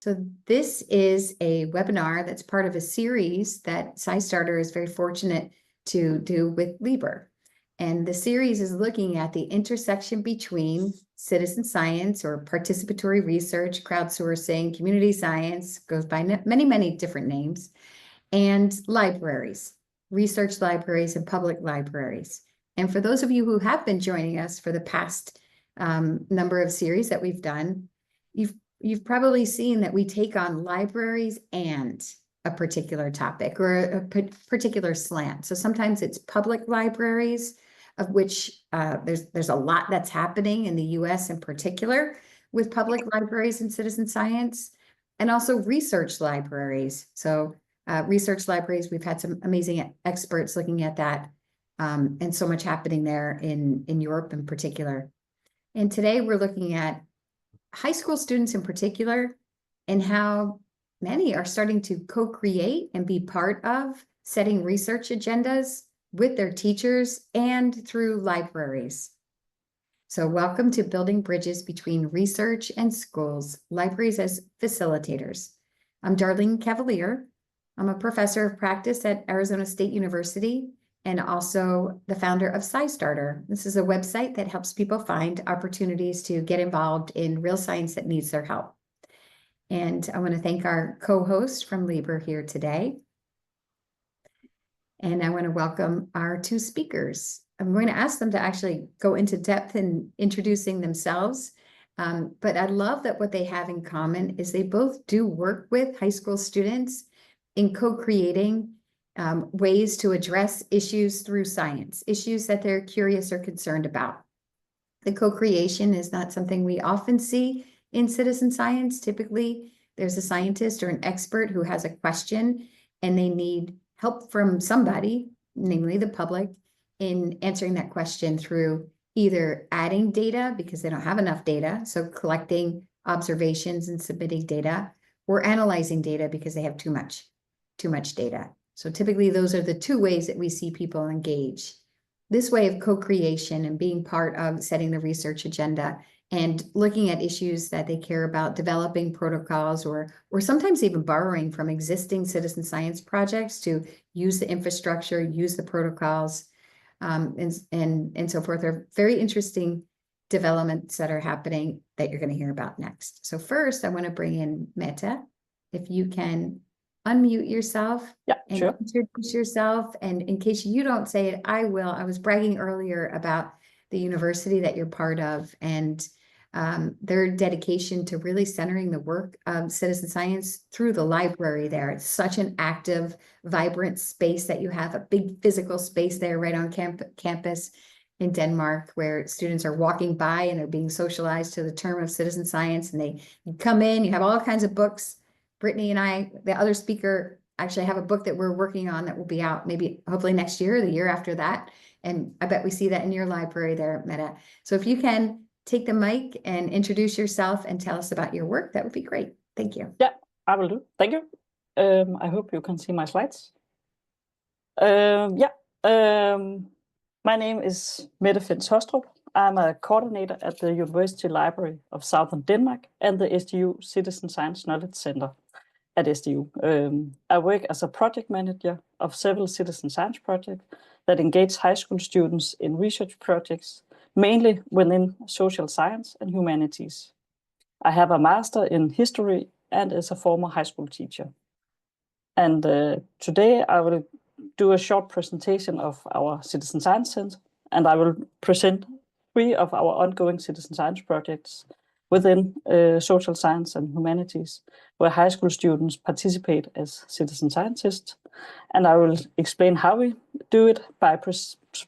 So this is a webinar that's part of a series that SciStarter is very fortunate to do with LIBER. And the series is looking at the intersection between citizen science or participatory research, crowdsourcing, community science, goes by many, many different names, and libraries, research libraries and public libraries. And for those of you who have been joining us for the past number of series that we've done, you've probably seen that we take on libraries and a particular topic or a particular slant. So sometimes it's public libraries, of which there's a lot that's happening in the US in particular with public libraries and citizen science, and also research libraries. So research libraries, we've had some amazing experts looking at that, and so much happening there in Europe in particular. And today we're looking at high school students in particular, and how many are starting to co-create and be part of setting research agendas with their teachers and through libraries. So welcome to Building Bridges Between Research and Schools, Libraries as Facilitators. I'm Darlene Cavalier. I'm a professor of practice at Arizona State University and also the founder of SciStarter. This is a website that helps people find opportunities to get involved in real science that needs their help. And I want to thank our co-host from LIBER here today. And I want to welcome our two speakers. I'm going to ask them to actually go into depth in introducing themselves. But I love that what they have in common is they both do work with high school students in co-creating ways to address issues through science, issues that they're curious or concerned about. The co-creation is not something we often see in citizen science. Typically, there's a scientist or an expert who has a question and they need help from somebody, namely the public, in answering that question through either adding data because they don't have enough data, so collecting observations and submitting data, or analyzing data because they have too much data. So typically those are the two ways that we see people engage. This way of co-creation and being part of setting the research agenda and looking at issues that they care about, developing protocols, or sometimes even borrowing from existing citizen science projects to use the infrastructure, use the protocols, and so forth, are very interesting developments that are happening that you're going to hear about next. So first, I want to bring in Mette. If you can unmute yourself and sure. Introduce yourself. And in case you don't say it, I will. I was bragging earlier about the university that you're part of and their dedication to really centering the work of citizen science through the library there. It's such an active, vibrant space that you have, a big physical space there right on campus in Denmark, where students are walking by and they're being socialized to the term of citizen science, and they come in, you have all kinds of books. Brittney and I, the other speaker, actually have a book that we're working on that will be out maybe hopefully next year or the year after that. And I bet we see that in your library there, Mette. So if you can take the mic and introduce yourself and tell us about your work, that would be great. Thank you. Yeah, I will do. Thank you. I hope you can see my slides. My name is Mette Fentz Haastrup. I'm a coordinator at the University Library of Southern Denmark and the SDU Citizen Science Knowledge Center at SDU. I work as a project manager of several citizen science projects that engage high school students in research projects, mainly within social science and humanities. I have a master in history and is a former high school teacher. And today I will do a short presentation of our Citizen Science Center, and I will present 3 of our ongoing citizen science projects within social science and humanities, where high school students participate as citizen scientists. And I will explain how we do it by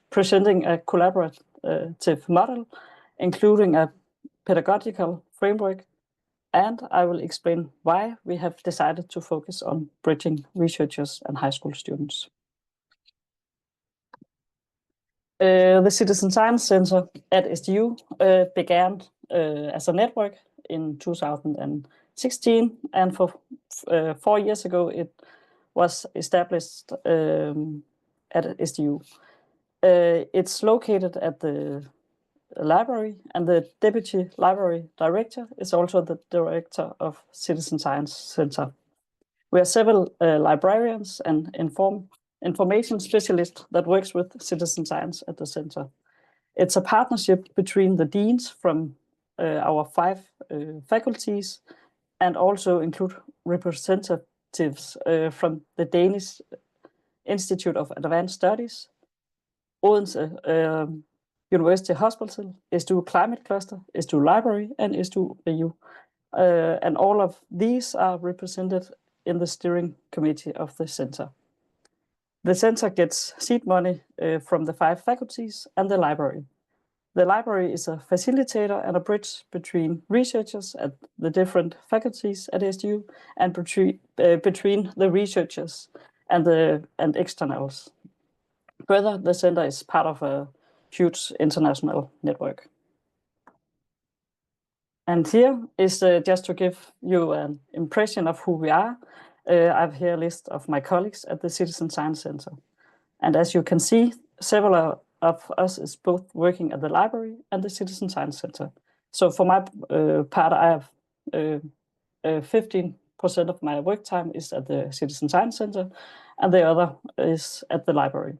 presenting a collaborative model, including a pedagogical framework, and I will explain why we have decided to focus on bridging researchers and high school students. The Citizen Science Center at SDU began as a network in 2016, and for 4 years ago it was established at SDU. It's located at the library, and the Deputy Library Director is also the Director of Citizen Science Center. We are several librarians and information specialists that works with citizen science at the center. It's a partnership between the deans from our 5 faculties, and also include representatives from the Danish Institute of Advanced Studies, Odense University Hospital, SDU Climate Cluster, SDU Library, and SDU BU. And all of these are represented in the steering committee of the center. The center gets seed money from the 5 faculties and the library. The library is a facilitator and a bridge between researchers at the different faculties at SDU and between the researchers and externals. Further, the center is part of a huge international network. And here is just to give you an impression of who we are. I have here a list of my colleagues at the Citizen Science Center. And as you can see, several of us is both working at the library and the Citizen Science Center. So for my part, I have 15% of my work time is at the Citizen Science Center, and the other is at the library.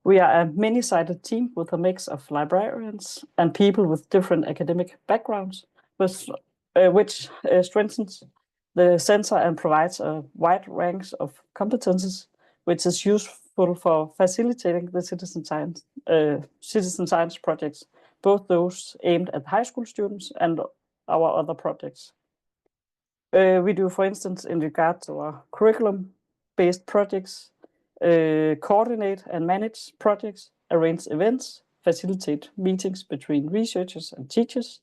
We are a many-sided team with a mix of librarians and people with different academic backgrounds, which strengthens the center and provides a wide range of competences, which is useful for facilitating the citizen science projects, both those aimed at high school students and our other projects. We do, for instance, in regard to our curriculum-based projects, coordinate and manage projects, arrange events, facilitate meetings between researchers and teachers,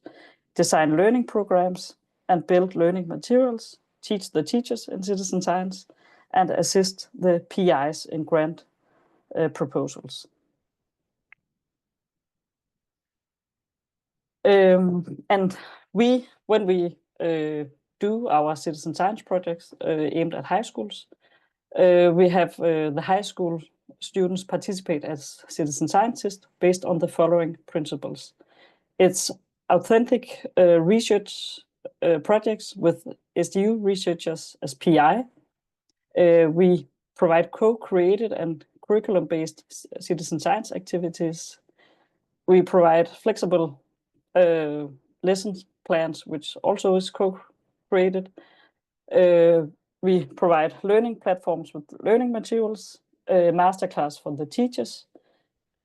design learning programs, and build learning materials, teach the teachers in citizen science, and assist the PIs in grant proposals. And when we do our citizen science projects aimed at high schools, we have the high school students participate as citizen scientists based on the following principles. It's authentic research projects with SDU researchers as PI. We provide co-created and curriculum-based citizen science activities. We provide flexible lesson plans, which also is co-created. We provide learning platforms with learning materials, masterclass for the teachers,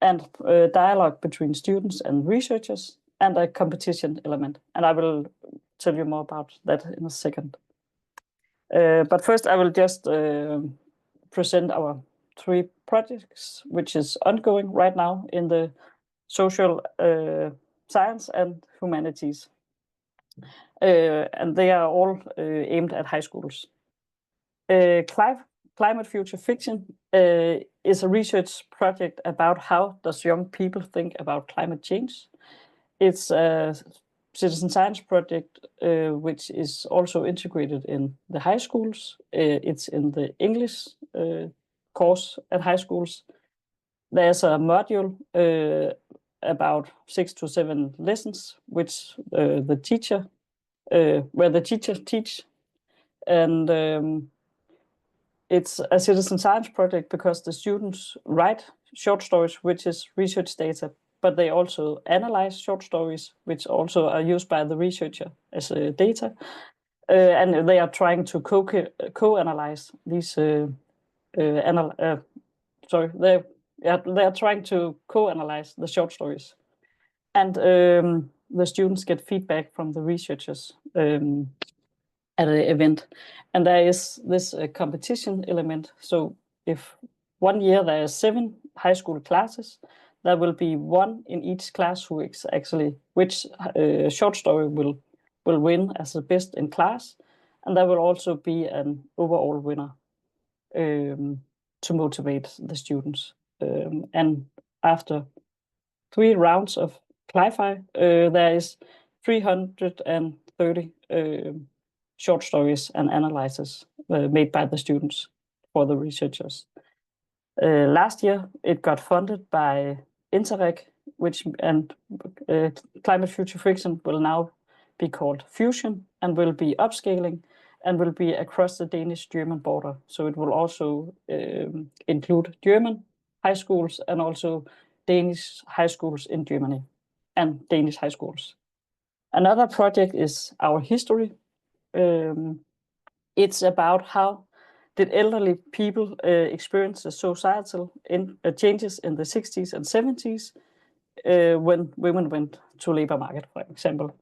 and dialogue between students and researchers, and a competition element. And I will tell you more about that in a second. But first, I will just present our 3 projects, which is ongoing right now in the social science and humanities. And they are all aimed at high schools. Climate Future Fiction is a research project about how does young people think about climate change. It's a citizen science project which is also integrated in the high schools. It's in the English course at high schools. There's a module about 6 to 7 lessons, which the teacher teach, and it's a citizen science project because the students write short stories, which is research data, but they also analyze short stories, which also are used by the researcher as data, and they are trying to co-analyze these. They are trying to co-analyze the short stories, and the students get feedback from the researchers at the event. And there is this competition element. So if one year there are 7 high school classes, there will be 1 in each class who is actually which short story will win as the best in class, and there will also be an overall winner to motivate the students. And after 3 rounds of CLIFI, there is 330 short stories and analyses made by the students for the researchers. Last year, it got funded by Interreg climate future friction will now be called Fusion and will be upscaling and will be across the Danish-German border. So it will also include German high schools and also Danish high schools in Germany and Danish high schools. Another project is our history. It's about how did elderly people experience the societal changes in the 60s and 70s when women went to labor market, for example.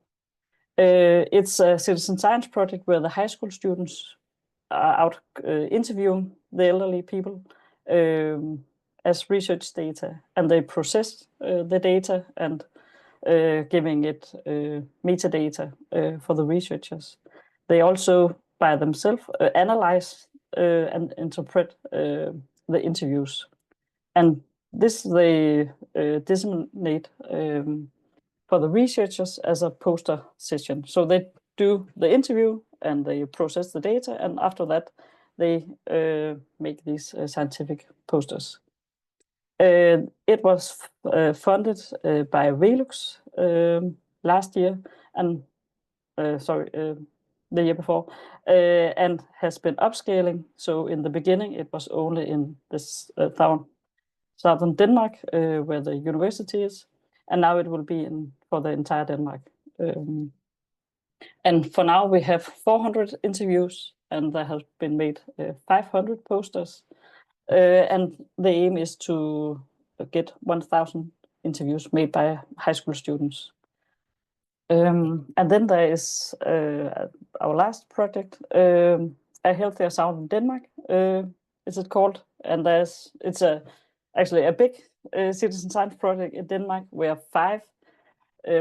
It's a citizen science project where the high school students are out interviewing the elderly people as research data, and they process the data and giving it metadata for the researchers. They also, by themselves, analyze and interpret the interviews. And this they disseminate for the researchers as a poster session. So they do the interview and they process the data, and after that they make these scientific posters. It was funded by Velux last year, and the year before, and has been upscaling. So in the beginning, it was only in this southern Denmark, where the university is, and now it will be for the entire Denmark. And for now, we have 400 interviews, and there has been made 500 posters. And the aim is to get 1,000 interviews made by high school students. And then there is our last project, A Healthier Sound in Denmark, is it called? And it's actually a big citizen science project in Denmark, where 5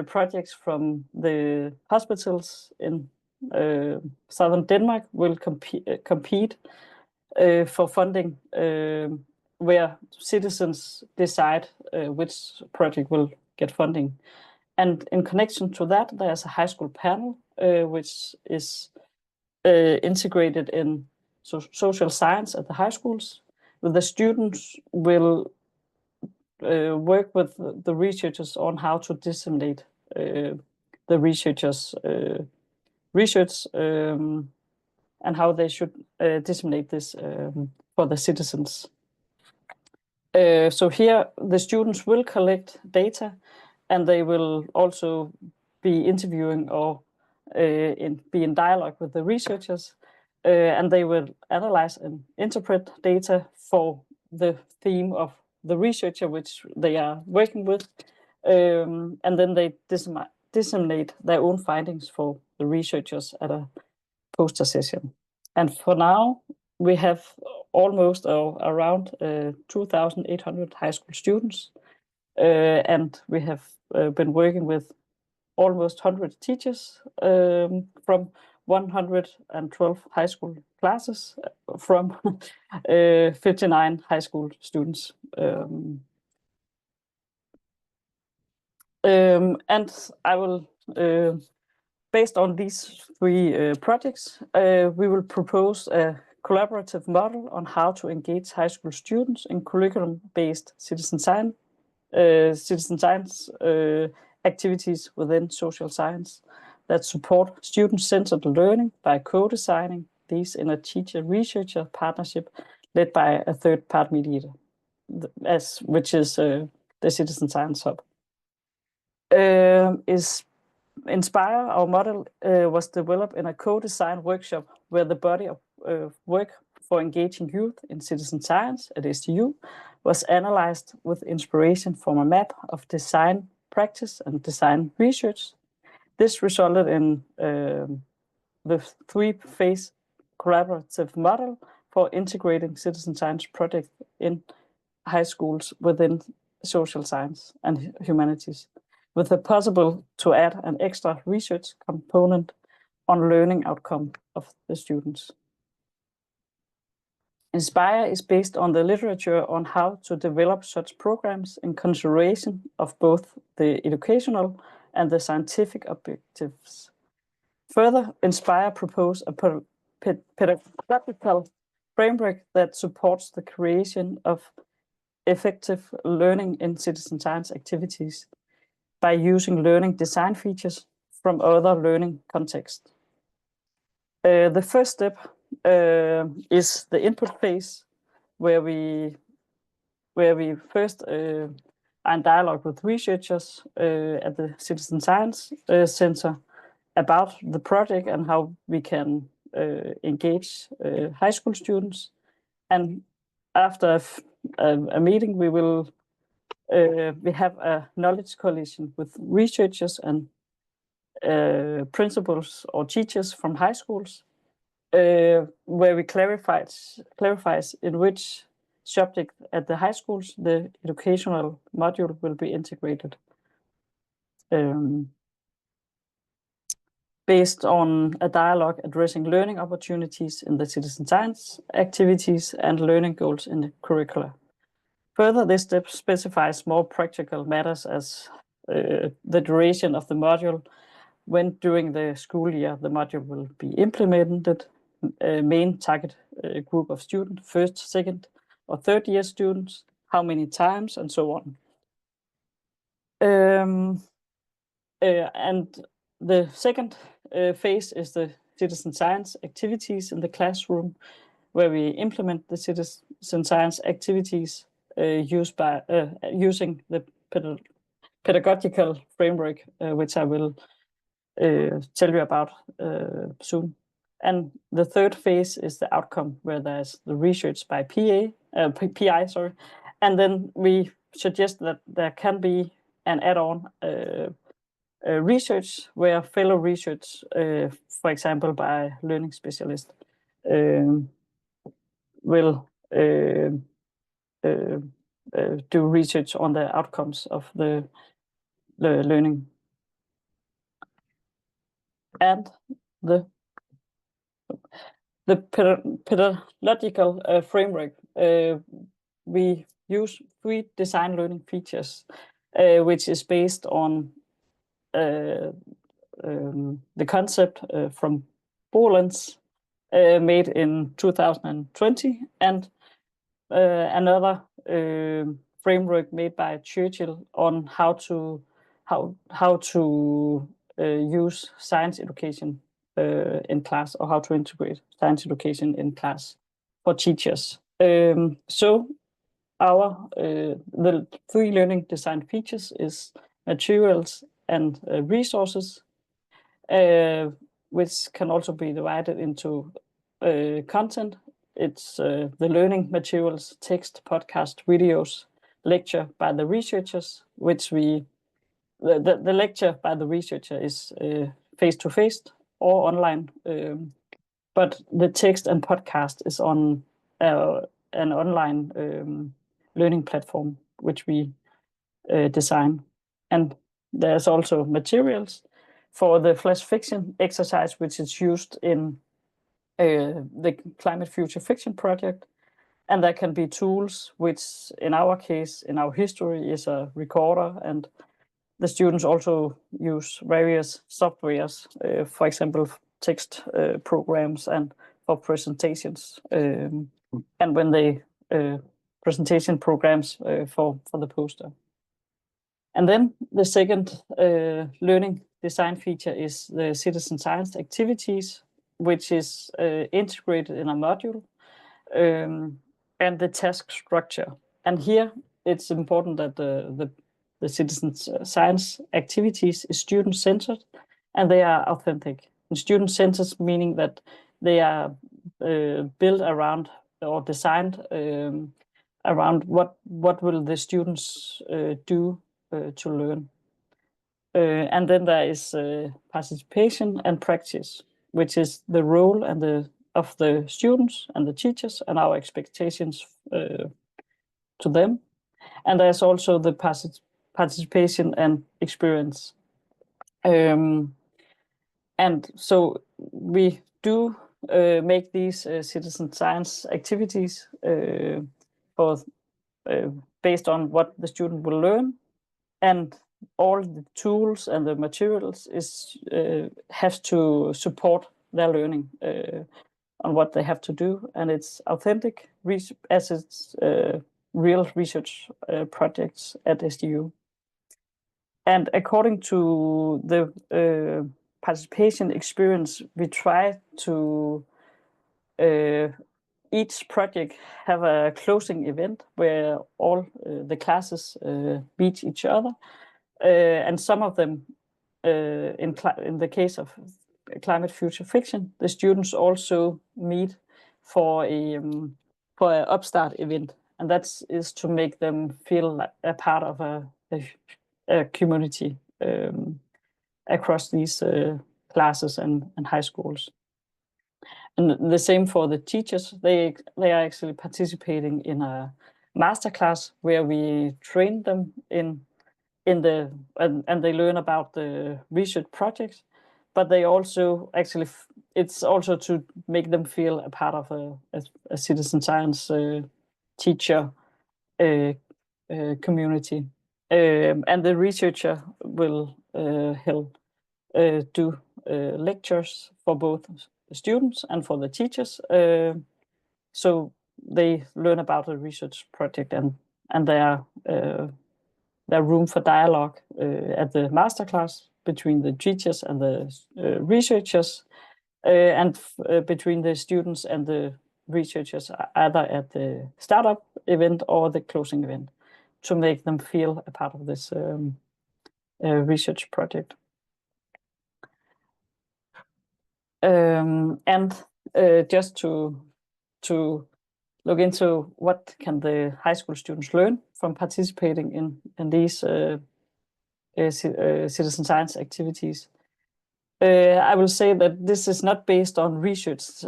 projects from the hospitals in southern Denmark will compete for funding, where citizens decide which project will get funding. And in connection to that, there's a high school panel, which is integrated in social science at the high schools, where the students will work with the researchers on how to disseminate the researchers' research and how they should disseminate this for the citizens. So here the students will collect data, and they will also be interviewing or be in dialogue with the researchers, and they will analyze and interpret data for the theme of the researcher which they are working with, and then they disseminate their own findings for the researchers at a poster session. And for now, we have almost around 2,800 high school students, and we have been working with almost 100 teachers from 112 high school classes from 59 high school students. And I will, based on these 3 projects, we will propose a collaborative model on how to engage high school students in curriculum-based citizen science activities within social science that support student-centered learning by co-designing these in a teacher-researcher partnership led by a third-party mediator, which is the Citizen Science Hub. Inspire, our model, was developed in a co-design workshop where the body of work for engaging youth in citizen science at STU was analyzed with inspiration from a map of design practice and design research. This resulted in the 3-phase collaborative model for integrating citizen science projects in high schools within social science and humanities, with the possible to add an extra research component on learning outcome of the students. Inspire is based on the literature on how to develop such programs in consideration of both the educational and the scientific objectives. Further, Inspire proposes a pedagogical framework that supports the creation of effective learning in citizen science activities by using learning design features from other learning contexts. The first step is the input phase, where we first are in dialogue with researchers at the Citizen Science Center about the project and how we can engage high school students. And after a meeting, we have a knowledge coalition with researchers and principals or teachers from high schools, where we clarifies in which subject at the high schools the educational module will be integrated, based on a dialogue addressing learning opportunities in the citizen science activities and learning goals in the curricula. Further, this step specifies more practical matters as the duration of the module, when during the school year the module will be implemented, main target group of students, first, second, or third year students, how many times, and so on. And the second phase is the citizen science activities in the classroom, where we implement the citizen science activities using the pedagogical framework, which I will tell you about soon. And the third phase is the outcome, where there's the research by PI, sorry. And then we suggest that there can be an add-on research where fellow research, for example, by learning specialist, will do research on the outcomes of the learning. And the pedagogical framework, we use 3 design learning features, which is based on the concept from Bolens, made in 2020, and another framework made by Churchill on how to use science education in class, or how to integrate science education in class for teachers. So our the 3 learning design features is materials and resources, which can also be divided into content. It's the learning materials, text, podcast, videos, lecture by the researchers, which the lecture by the researcher is face-to-face or online, but the text and podcast is on an online learning platform, which we design. And there's also materials for the flash fiction exercise, which is used in the Climate Future Fiction project. And there can be tools, which in our case, in our history, is a recorder, and the students also use various softwares, for example, text programs and for presentations, and when they presentation programs for the poster. And then the second learning design feature is the citizen science activities, which is integrated in a module, and the task structure. And here it's important that the citizen science activities is student-centered and they are authentic. And student-centered meaning that they are built around or designed around what will the students do to learn. And then there is participation and practice, which is the role and of the students and the teachers and our expectations to them. And there's also the participation and experience. And so we do make these citizen science activities based on what the student will learn, and all the tools and the materials have to support their learning on what they have to do, and it's authentic as it's real research projects at SDU. And according to the participation experience, we try to each project have a closing event where all the classes meet each other, and some of them, in the case of climate future fiction, the students also meet for a upstart event, and that is to make them feel like a part of a community across these classes and high schools. And the same for the teachers. They are actually participating in a masterclass where we train them in the and they learn about the research projects, but they also actually it's also to make them feel a part of a citizen science teacher community. And the researcher will help do lectures for both the students and for the teachers, so they learn about the research project and their room for dialogue at the masterclass between the teachers and the researchers, and between the students and the researchers, either at the startup event or the closing event, to make them feel a part of this research project. And just to look into what can the high school students learn from participating in these citizen science activities. I will say that this is not based on research,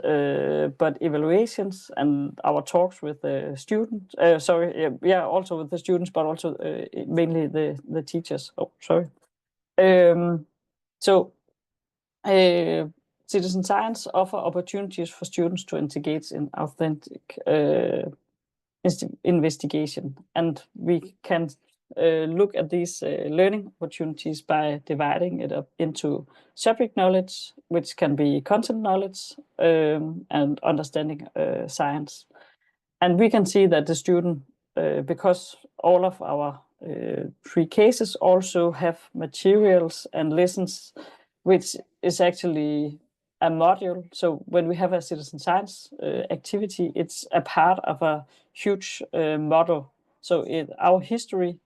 but evaluations and our talks with the students. Also with the students, but also mainly the teachers. Oh, sorry. Citizen science offer opportunities for students to engage in authentic investigation, and we can look at these learning opportunities by dividing it up into subject knowledge, which can be content knowledge, and understanding science. And we can see that the student, because all of our 3 cases also have materials and lessons, which is actually a module. So when we have a citizen science activity, it's a part of a huge model. So our history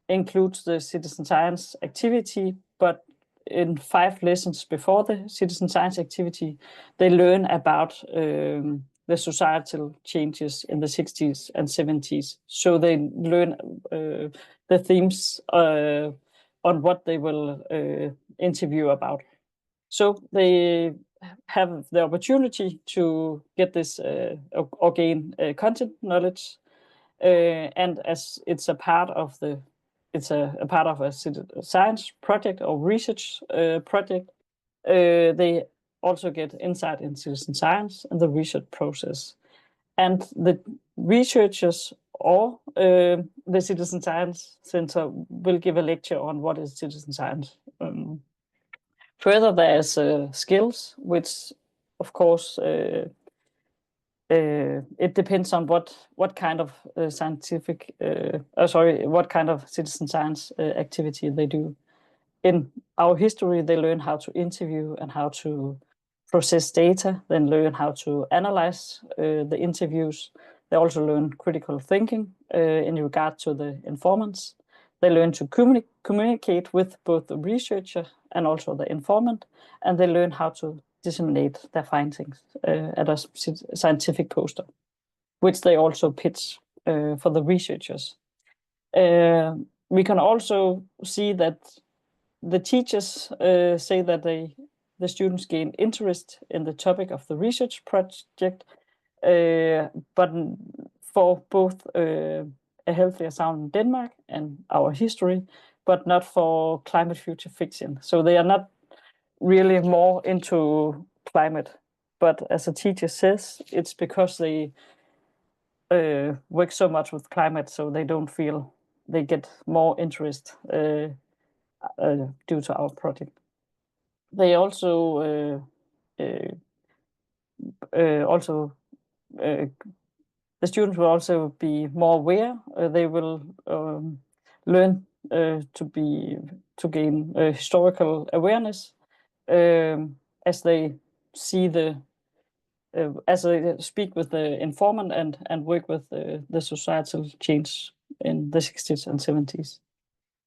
includes the citizen science activity, but in 5 lessons before the citizen science activity, they learn about the societal changes in the 60s and 70s. So they learn the themes on what they will interview about. So they have the opportunity to get this or gain content knowledge, and as it's a part of a science project or research project, they also get insight in citizen science and the research process. And the researchers or the Citizen Science Center will give a lecture on what is citizen science. Further, there's skills, which of course it depends on what kind of what kind of citizen science activity they do. In our history, they learn how to interview and how to process data, then learn how to analyze the interviews. They also learn critical thinking in regard to the informants. They learn to communicate with both the researcher and also the informant, and they learn how to disseminate their findings at a scientific poster, which they also pitch for the researchers. We can also see that the teachers say that the students gain interest in the topic of the research project, but for both a healthier sound in Denmark and our history, but not for climate future fiction. So they are not really more into climate, but as a teacher says, it's because they work so much with climate, so they don't feel they get more interest due to our project. They also The students will also be more aware. They will learn to gain historical awareness as they see as they speak with the informant and work with the societal change in the 60s and 70s.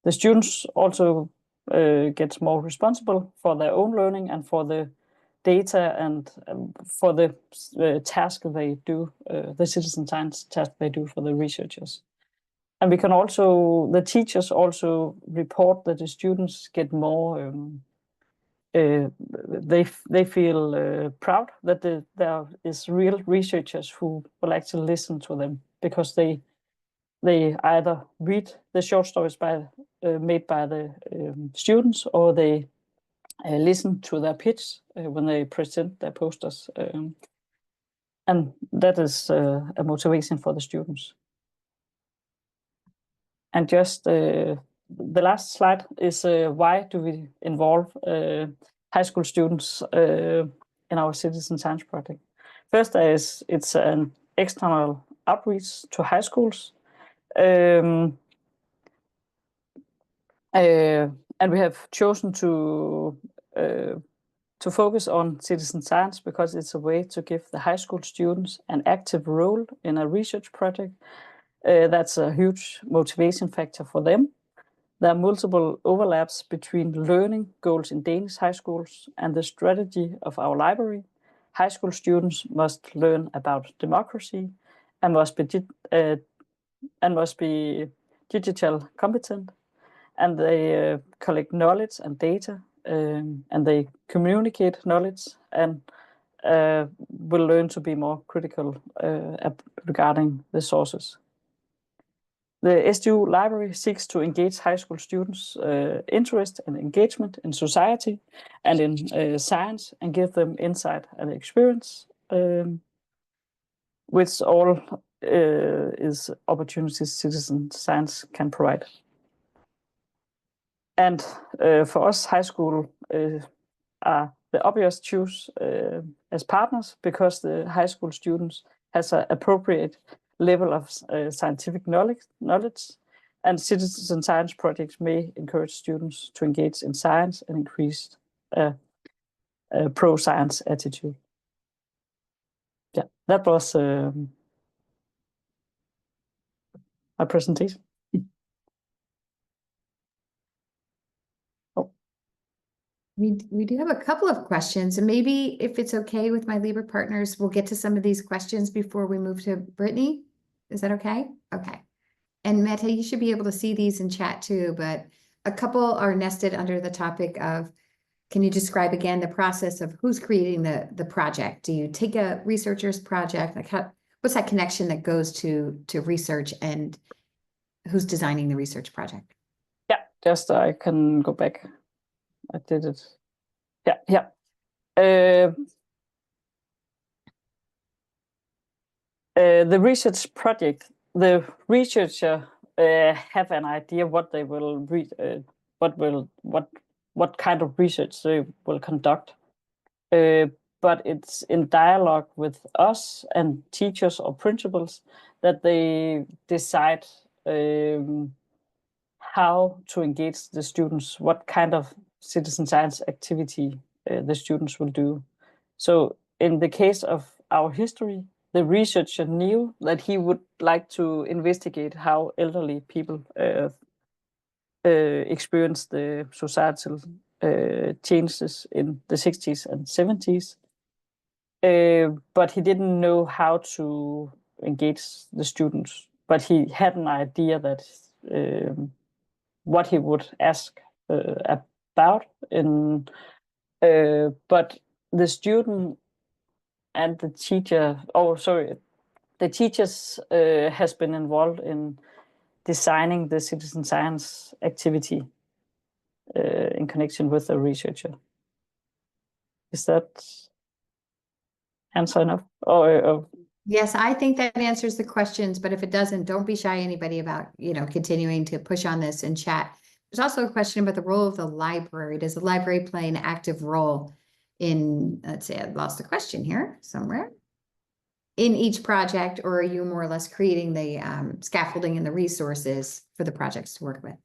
The students also get more responsible for their own learning and for the data and for the task they do, the citizen science task they do for the researchers. And we can also, the teachers also report that the students get more, they feel proud that there is real researchers who will actually listen to them, because they either read the short stories made by the students, or they listen to their pitch when they present their posters. And that is a motivation for the students. And just the last slide is why do we involve high school students in our citizen science project? First, it's an external outreach to high schools. And we have chosen to focus on citizen science because it's a way to give the high school students an active role in a research project. That's a huge motivation factor for them. There are multiple overlaps between learning goals in Danish high schools and the strategy of our library. High school students must learn about democracy and must be digital competent, and they collect knowledge and data, and they communicate knowledge, and will learn to be more critical regarding the sources. The SDU library seeks to engage high school students' interest and engagement in society and in science, and give them insight and experience, which all is opportunities citizen science can provide. And for us, high school are the obvious choose as partners, because the high school students has an appropriate level of scientific knowledge, and citizen science projects may encourage students to engage in science and increase a pro-science attitude. Yeah, that was my presentation. We do have a couple of questions, and maybe if it's okay with my LIBER partners, we'll get to some of these questions before we move to Brittney. Is that okay? Okay. And Mette, you should be able to see these in chat too, but a couple are nested under the topic of, can you describe again the process of who's creating the project? Do you take a researcher's project? Like what's that connection that goes to research, and who's designing the research project? Yeah, just I can go back. I did it. Yeah. The research project, the researcher have an idea what they will read, what kind of research they will conduct. But it's in dialogue with us and teachers or principals that they decide how to engage the students, what kind of citizen science activity the students will do. So in the case of our history, the researcher knew that he would like to investigate how elderly people experience the societal changes in the 60s and 70s. But he didn't know how to engage the students. But he had an idea that what he would ask about. But the student and the teacher, the teachers has been involved in designing the citizen science activity in connection with the researcher. Is that answer enough? Yes, I think that answers the questions, but if it doesn't, don't be shy, anybody, about, continuing to push on this in chat. There's also a question about the role of the library. Does the library play an active role in, let's say I lost the question here somewhere. in each project, or are you more or less creating the scaffolding and the resources for the projects to work with?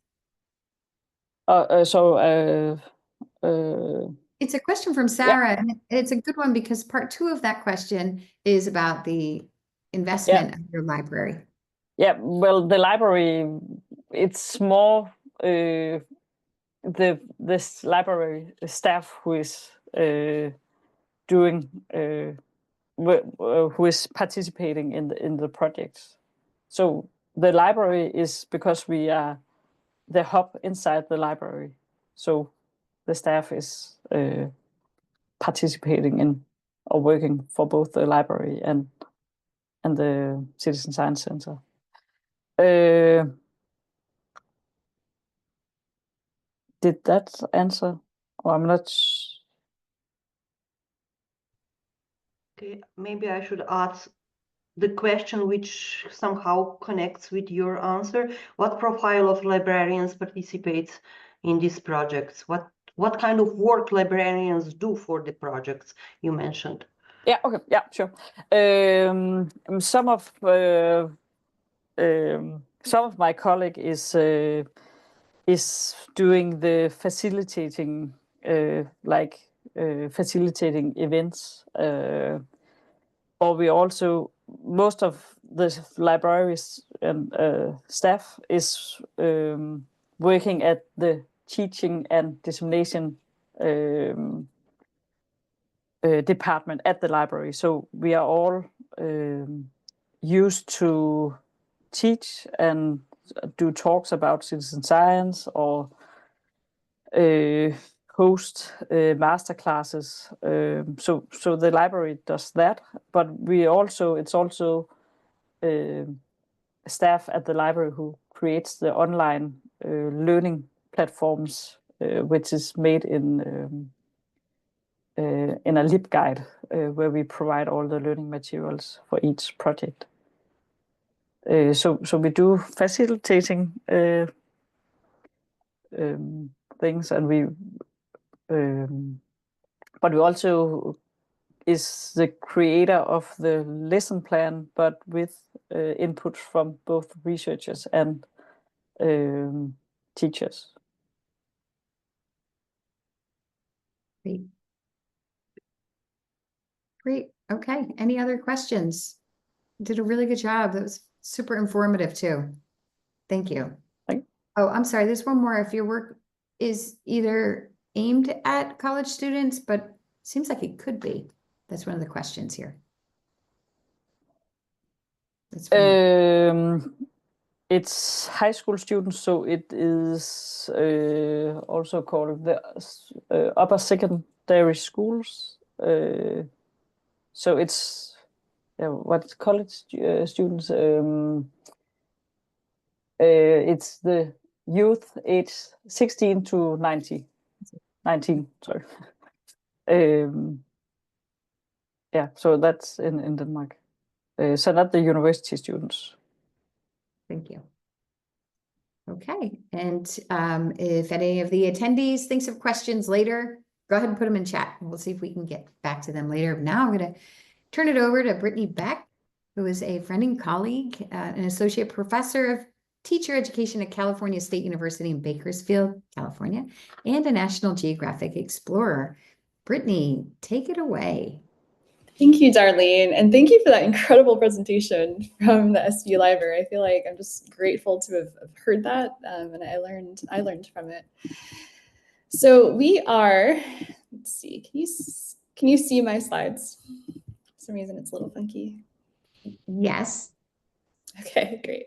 It's a question from Sarah, and it's a good one because part 2 of that question is about the investment of your library. Yeah, well, the library, it's more this library staff who is doing who is participating in the projects. So the library is because we are the hub inside the library. So the staff is participating in or working for both the library and the Citizen Science Center. Did that answer? Or I'm not. Okay, maybe I should ask the question which somehow connects with your answer. What profile of librarians participates in these projects? What kind of work librarians do for the projects you mentioned? Yeah, okay, yeah, sure. Some of my colleague is doing the facilitating, facilitating events. Or we also, most of the libraries and staff is working at the teaching and dissemination department at the library. So we are all used to teach and do talks about citizen science or host master classes. So the library does that, but it's also staff at the library who creates the online learning platforms, which is made in a LibGuide, where we provide all the learning materials for each project. So we do facilitating things, and but we also is the creator of the lesson plan, but with input from both researchers and teachers. Great. Great. Okay. Any other questions? You did a really good job. That was super informative too. Thank you. Thank you. Oh, I'm sorry. There's one more. If your work is either aimed at college students, but seems like it could be. That's one of the questions here. That's it's high school students, so it is also called the upper secondary schools. So it's what college students. It's the youth age 16 to 19. Sorry. Yeah, so that's in Denmark. So not the university students. Thank you. Okay, and if any of the attendees thinks of questions later, go ahead and put them in chat. We'll see if we can get back to them later. Now I'm going to turn it over to Brittney Beck, who is a friend and colleague, an associate professor of teacher education at California State University in Bakersfield, California, and a National Geographic explorer. Brittney, take it away. Thank you, Darlene, and thank you for that incredible presentation from the SU Library. I feel like I'm just grateful to have heard that, and I learned from it. So we are, let's see, can you see my slides? For some reason it's a little funky. Yes. Okay, great.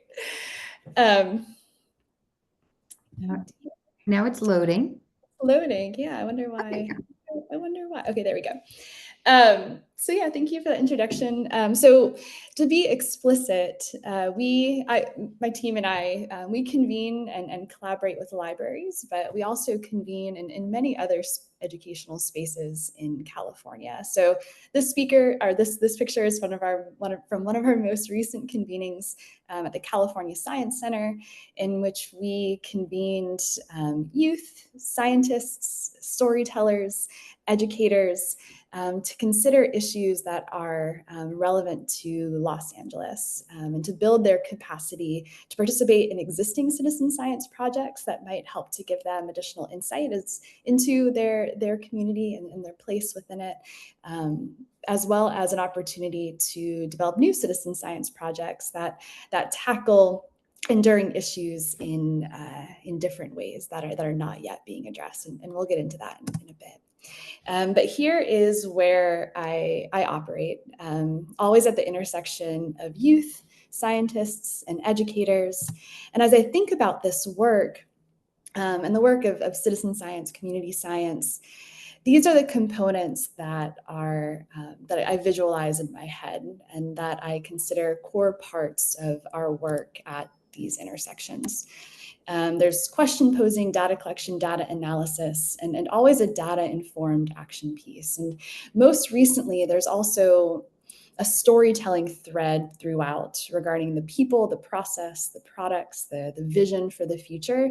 Now it's loading. Loading, yeah, I wonder why. Okay, there we go. So yeah, thank you for that introduction. So to be explicit, my team and I, we convene and collaborate with libraries, but we also convene in many other educational spaces in California. So this picture is from one of our most recent convenings at the California Science Center, in which we convened youth, scientists, storytellers, educators, to consider issues that are relevant to Los Angeles and to build their capacity to participate in existing citizen science projects that might help to give them additional insight into their community and their place within it, as well as an opportunity to develop new citizen science projects that tackle enduring issues in different ways that are not yet being addressed, and we'll get into that in a bit. But here is where I operate, always at the intersection of youth, scientists, and educators. And as I think about this work and the work of citizen science, community science, these are the components that I visualize in my head and that I consider core parts of our work at these intersections. There's question posing, data collection, data analysis, and always a data-informed action piece. And most recently, there's also a storytelling thread throughout regarding the people, the process, the products, the vision for the future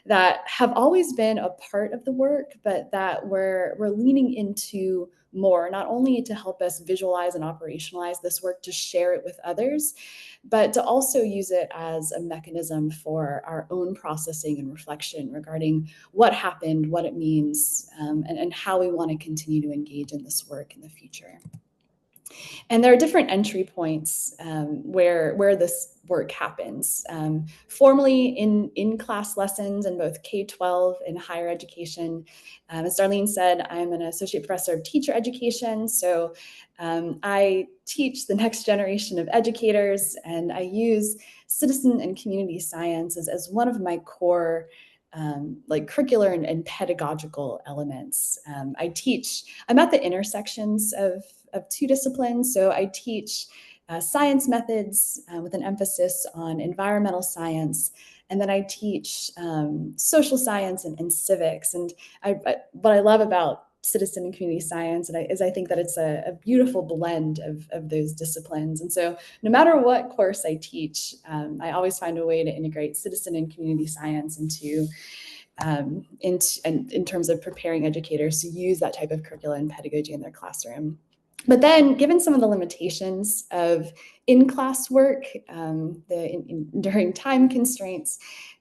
that have always been a part of the work, but that we're leaning into more, not only to help us visualize and operationalize this work, to share it with others, but to also use it as a mechanism for our own processing and reflection regarding what happened, what it means, and how we want to continue to engage in this work in the future. And there are different entry points where this work happens. Formally in class lessons in both K-12 and higher education. As Darlene said, I'm an associate professor of teacher education. So I teach the next generation of educators, and I use citizen and community science as one of my core curricular and pedagogical elements. I'm at the intersections of two disciplines. So I teach science methods with an emphasis on environmental science. And then I teach social science and civics. And what I love about citizen and community science is I think that it's a beautiful blend of those disciplines. And so no matter what course I teach, I always find a way to integrate citizen and community science in terms of preparing educators to use that type of curricula and pedagogy in their classroom. But then, given some of the limitations of in-class work, during time constraints,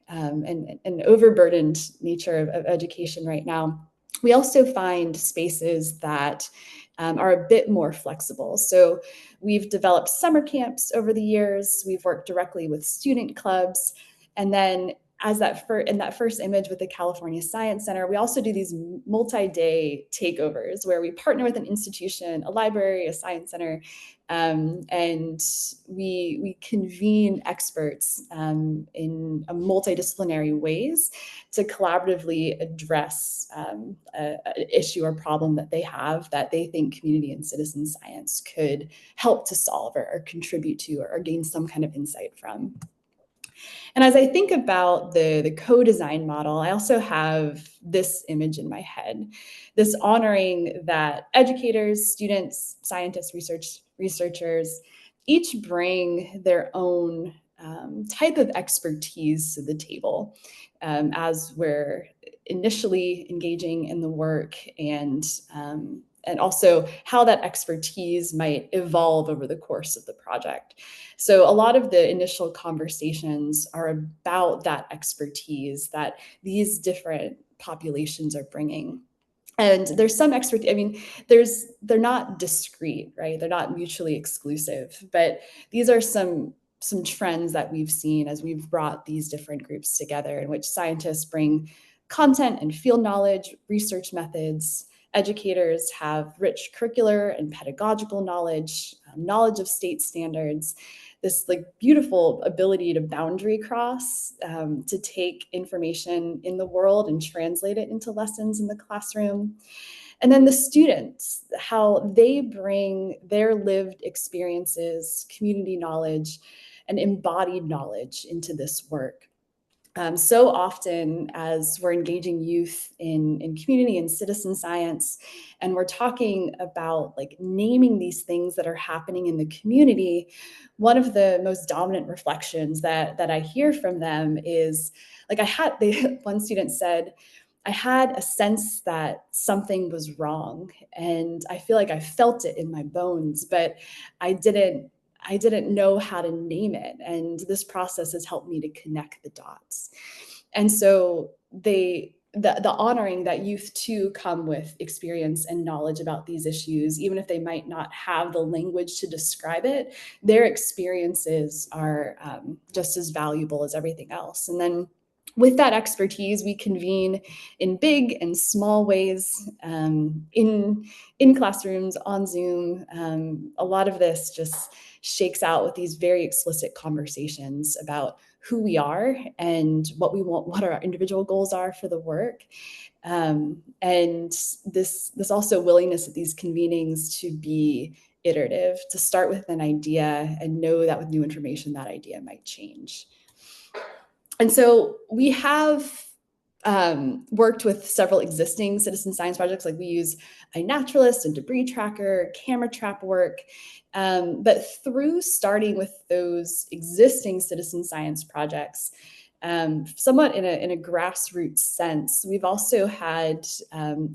and overburdened nature of education right now, we also find spaces that are a bit more flexible. So we've developed summer camps over the years. We've worked directly with student clubs, and then in that first image with the California Science Center, we also do these multi-day takeovers where we partner with an institution, a library, a science center, and we convene experts in a multidisciplinary ways to collaboratively address an issue or problem that they have that they think community and citizen science could help to solve or contribute to or gain some kind of insight from. And as I think about the co-design model, I also have this image in my head, this honoring that educators, students, scientists, researchers, each bring their own type of expertise to the table as we're initially engaging in the work, and also how that expertise might evolve over the course of the project. So a lot of the initial conversations are about that expertise that these different populations are bringing. And there's some expertise, they're not discrete, right? They're not mutually exclusive, but these are some trends that we've seen as we've brought these different groups together, in which scientists bring content and field knowledge, research methods. Educators have rich curricular and pedagogical knowledge, knowledge of state standards, this beautiful ability to boundary cross, to take information in the world and translate it into lessons in the classroom. And then the students, how they bring their lived experiences, community knowledge, and embodied knowledge into this work. So often as we're engaging youth in community and citizen science, and we're talking about naming these things that are happening in the community, one of the most dominant reflections that I hear from them is one student said, I had a sense that something was wrong, and I feel like I felt it in my bones, but I didn't know how to name it. And this process has helped me to connect the dots. And so the honoring that youth too come with experience and knowledge about these issues, even if they might not have the language to describe it, their experiences are just as valuable as everything else. And then with that expertise, we convene in big and small ways, in classrooms, on Zoom. A lot of this just shakes out with these very explicit conversations about who we are and what we want, what our individual goals are for the work. And this also willingness at these convenings to be iterative, to start with an idea and know that with new information, that idea might change. And so we have worked with several existing citizen science projects, like we use iNaturalist and debris tracker, camera trap work. But through starting with those existing citizen science projects, somewhat in a grassroots sense, we've also had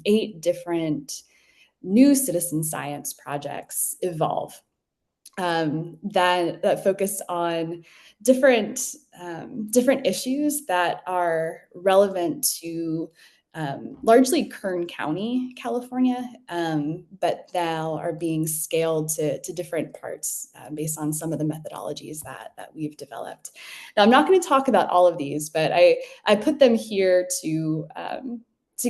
8 different new citizen science projects evolve that focus on different issues that are relevant to largely Kern County, California, but now are being scaled to different parts based on some of the methodologies that we've developed. Now, I'm not going to talk about all of these, but I put them here to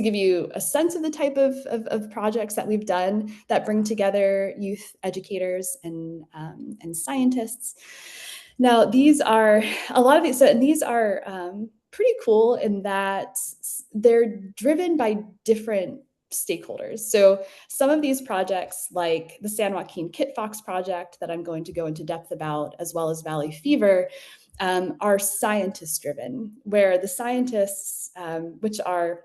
give you a sense of the type of projects that we've done that bring together youth educators and scientists. Now, these are a lot of these, and these are pretty cool in that they're driven by different stakeholders. So some of these projects, like the San Joaquin Kit Fox project that I'm going to go into depth about, as well as Valley Fever, are scientist driven, where the scientists, which are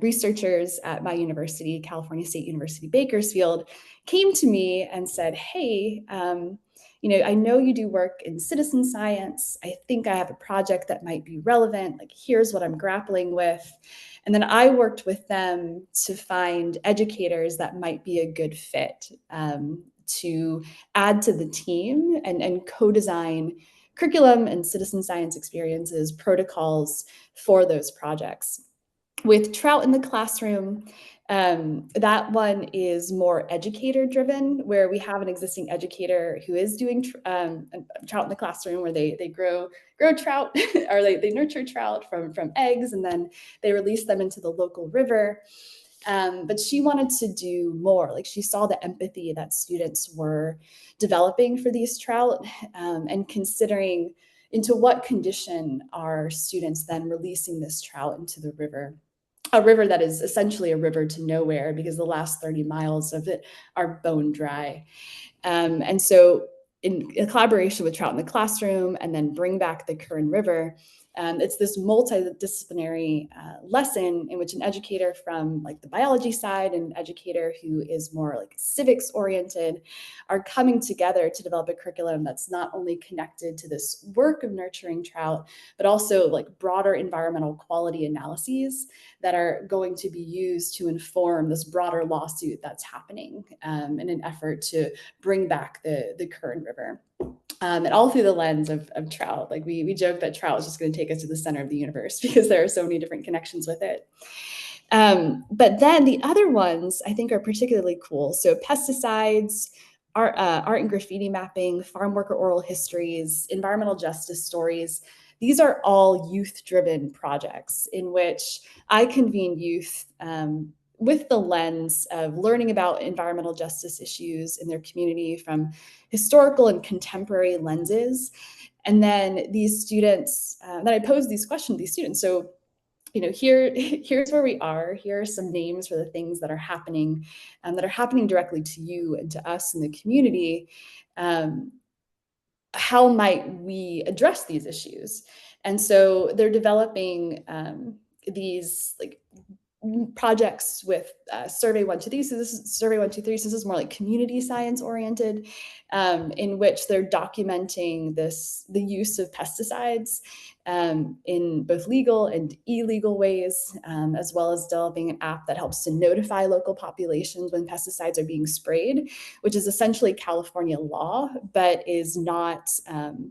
researchers at my university, California State University, Bakersfield, came to me and said, hey, I know you do work in citizen science. I think I have a project that might be relevant. Like, here's what I'm grappling with. And then I worked with them to find educators that might be a good fit to add to the team and co-design curriculum and citizen science experiences, protocols for those projects. With Trout in the Classroom, that one is more educator driven, where we have an existing educator who is doing Trout in the Classroom, where they grow trout or they nurture trout from eggs, and then they release them into the local river. But she wanted to do more. Like, she saw the empathy that students were developing for these trout, and considering into what condition are students then releasing this trout into the river. A river that is essentially a river to nowhere, because the last 30 miles of it are bone dry. And so in collaboration with Trout in the Classroom and then Bring Back the Kern River, it's this multidisciplinary lesson in which an educator from like the biology side and an educator who is more like civics oriented are coming together to develop a curriculum that's not only connected to this work of nurturing trout, but also like broader environmental quality analyses that are going to be used to inform this broader lawsuit that's happening in an effort to bring back the Kern River. And all through the lens of trout. Like we joke that trout is just going to take us to the center of the universe because there are so many different connections with it. But then the other ones I think are particularly cool. So pesticides, art and graffiti mapping, farm worker oral histories, environmental justice stories. These are all youth-driven projects in which I convene youth with the lens of learning about environmental justice issues in their community from historical and contemporary lenses. And then these students, then I pose these questions to these students. So, here's where we are. Here are some names for the things that are happening directly to you and to us in the community. How might we address these issues? And so they're developing these like projects with Survey 123. So this is Survey 123. So this is more like community science oriented, in which they're documenting the use of pesticides in both legal and illegal ways, as well as developing an app that helps to notify local populations when pesticides are being sprayed, which is essentially California law, but is not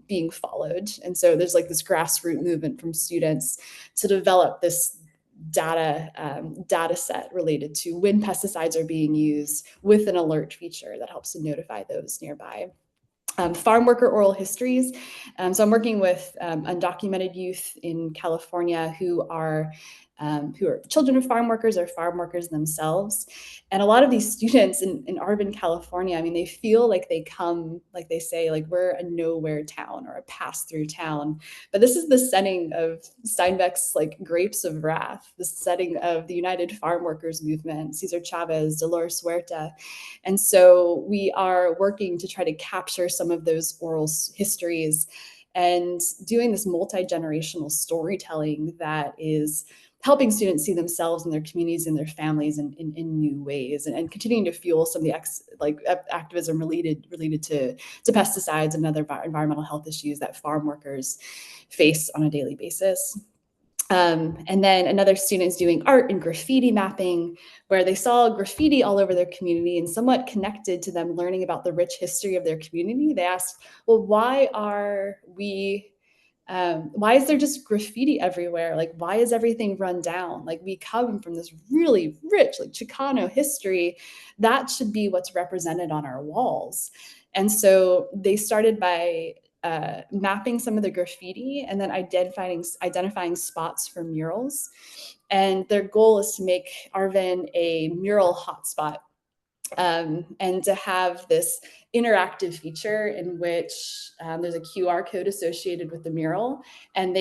being followed. And so there's like this grassroots movement from students to develop this data set related to when pesticides are being used with an alert feature that helps to notify those nearby. Farm worker oral histories. So I'm working with undocumented youth in California who are children of farm workers or farm workers themselves. And a lot of these students in urban California, I mean, they feel like they come, like they say, like we're a nowhere town or a pass-through town. But this is the setting of Steinbeck's like Grapes of Wrath, the setting of the United Farm Workers Movement, Cesar Chavez, Dolores Huerta. And so we are working to try to capture some of those oral histories and doing this multi-generational storytelling that is helping students see themselves and their communities and their families in new ways, and continuing to fuel some of the activism related to pesticides and other environmental health issues that farm workers face on a daily basis. And then another student is doing art and graffiti mapping, where they saw graffiti all over their community and somewhat connected to them learning about the rich history of their community. They asked, well, why is there just graffiti everywhere? Like, why is everything run down? Like, we come from this really rich, like Chicano history. That should be what's represented on our walls. And so they started by mapping some of the graffiti and then identifying spots for murals. And their goal is to make Arvin a mural hotspot, and to have this interactive feature in which there's a QR code associated with the mural, and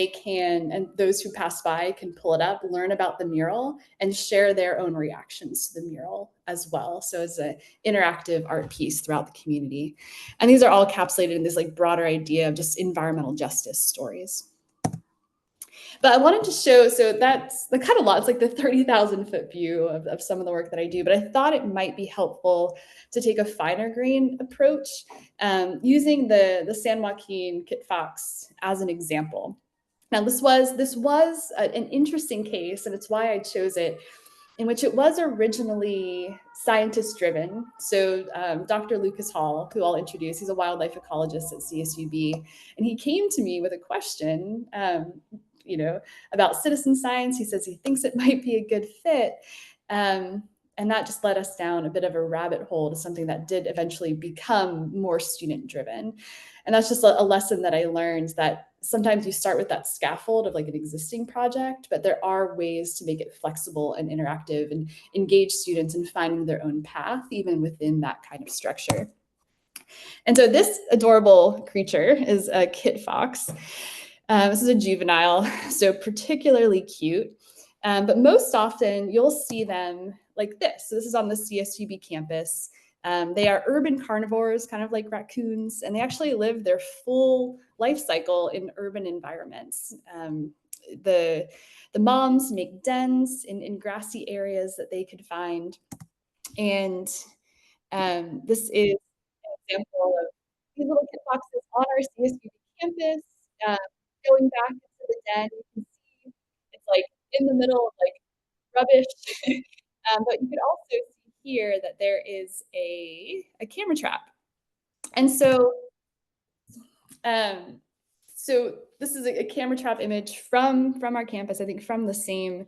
those who pass by can pull it up, learn about the mural, and share their own reactions to the mural as well. So it's an interactive art piece throughout the community. And these are all encapsulated in this like broader idea of just environmental justice stories. But I wanted to show, so that's kind of a lot. It's like the 30,000-foot view of some of the work that I do, but I thought it might be helpful to take a finer grain approach using the San Joaquin Kit Fox as an example. Now, this was an interesting case, and it's why I chose it, in which it was originally scientist-driven. So Dr. Lucas Hall, who I'll introduce, he's a wildlife ecologist at CSUB, and he came to me with a question about citizen science. He says he thinks it might be a good fit. And that just led us down a bit of a rabbit hole to something that did eventually become more student-driven. And that's just a lesson that I learned, that sometimes you start with that scaffold of like an existing project, but there are ways to make it flexible and interactive and engage students in finding their own path, even within that kind of structure. And so this adorable creature is a kit fox. This is a juvenile, so particularly cute. But most often you'll see them like this. So this is on the CSUB campus. They are urban carnivores, kind of like raccoons, and they actually live their full life cycle in urban environments. The moms make dens in grassy areas that they could find. And this is an example of these little kit foxes on our CSUB campus. Going back into the den, you can see it's like in the middle of like rubbish. But you could also see here that there is a camera trap. And so this is a camera trap image from our campus, I think from the same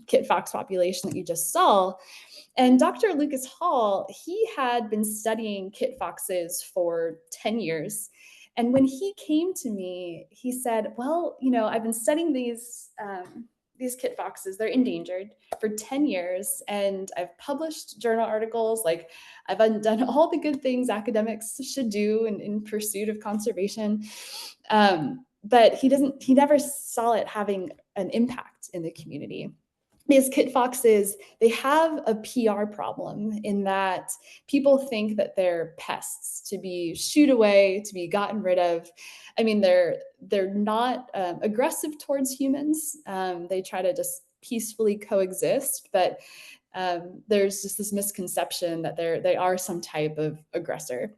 kit fox population that you just saw. And Dr. Lucas Hall, he had been studying kit foxes for 10 years. And when he came to me, he said, well, I've been studying these kit foxes, they're endangered, for 10 years. And I've published journal articles, like I've done all the good things academics should do in pursuit of conservation. But he never saw it having an impact in the community. These kit foxes, they have a PR problem in that people think that they're pests to be shooed away, to be gotten rid of. I mean, they're not aggressive towards humans. They try to just peacefully coexist, but there's just this misconception that they are some type of aggressor.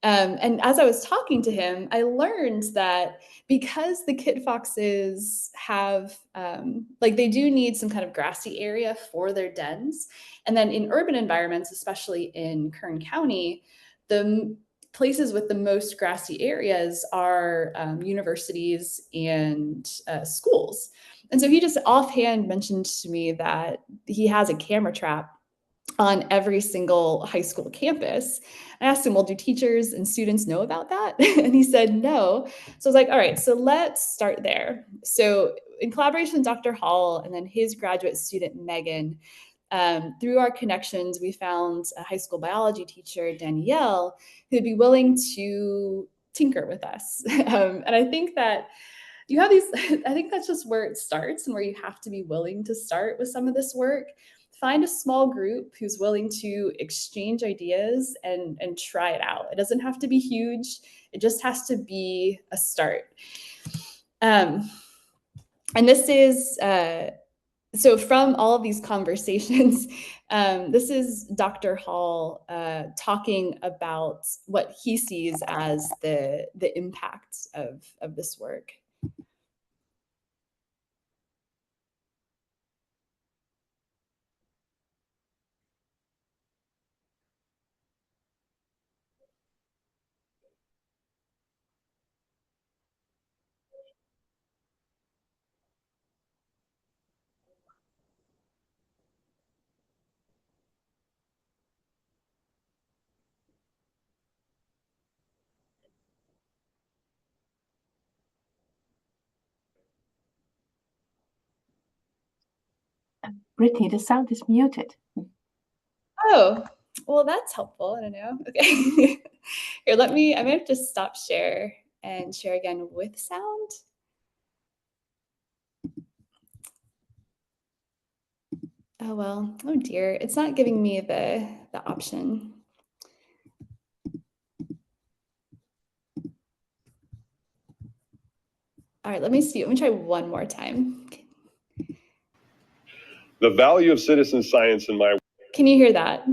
And as I was talking to him, I learned that because the kit foxes have, they do need some kind of grassy area for their dens. And then in urban environments, especially in Kern County, the places with the most grassy areas are universities and schools. And so he just offhand mentioned to me that he has a camera trap on every single high school campus. I asked him, well, do teachers and students know about that? And he said no. So I was like, all right, so let's start there. So in collaboration with Dr. Hall and then his graduate student, Megan, through our connections, we found a high school biology teacher, Danielle, who'd be willing to tinker with us. And I think that you have these, I think that's just where it starts and where you have to be willing to start with some of this work. Find a small group who's willing to exchange ideas and try it out. It doesn't have to be huge. It just has to be a start. And this is, so from all of these conversations, this is Dr. Hall talking about what he sees as the impact of this work. Brittney, the sound is muted. Oh, well, that's helpful. I don't know. Okay. Here, I'm going to just stop share and share again with sound. Oh, well, oh dear. It's not giving me the option. All right, let me see. Let me try one more time. The value of citizen science in my Can you hear that?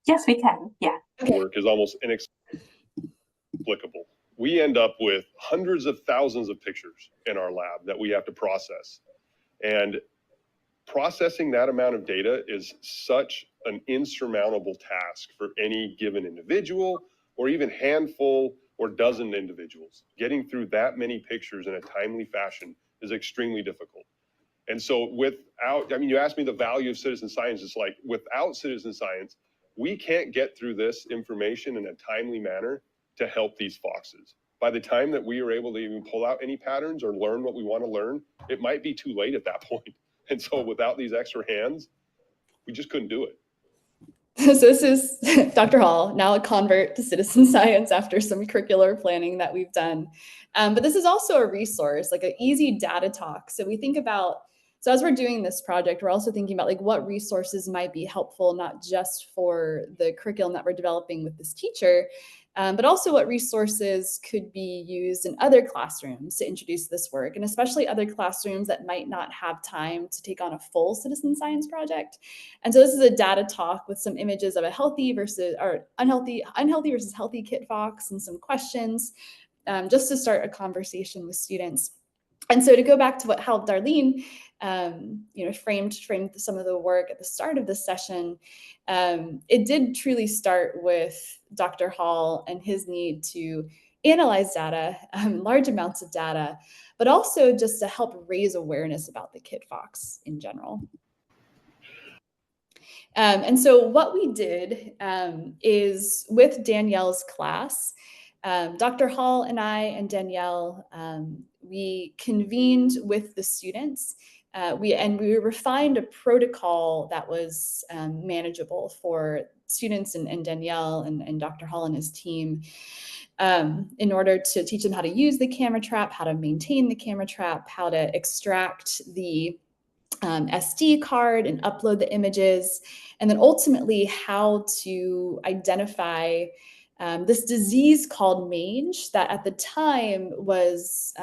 Yes, we can. Yeah. work is almost inexplicable. We end up with hundreds of thousands of pictures in our lab that we have to process. And processing that amount of data is such an insurmountable task for any given individual or even handful or dozen individuals. Getting through that many pictures in a timely fashion is extremely difficult. And so you asked me the value of citizen science. It's like, without citizen science, we can't get through this information in a timely manner to help these foxes. By the time that we are able to even pull out any patterns or learn what we want to learn, it might be too late at that point. And so without these extra hands, we just couldn't do it. So this is Dr. Hall, now a convert to citizen science after some curricular planning that we've done. But this is also a resource, like an easy data talk. So we think about, so as we're doing this project, we're also thinking about like what resources might be helpful, not just for the curriculum that we're developing with this teacher, but also what resources could be used in other classrooms to introduce this work, and especially other classrooms that might not have time to take on a full citizen science project. And so this is a data talk with some images of a healthy versus, or unhealthy versus healthy kit fox and some questions, just to start a conversation with students. And so to go back to how Darlene framed some of the work at the start of this session, it did truly start with Dr. Hall and his need to analyze data, large amounts of data, but also just to help raise awareness about the kit fox in general. And so what we did is with Danielle's class, Dr. Hall and I and Danielle, we convened with the students. We refined a protocol that was manageable for students and Danielle and Dr. Hall and his team in order to teach them how to use the camera trap, how to maintain the camera trap, how to extract the SD card and upload the images, and then ultimately how to identify this disease called mange that at the time was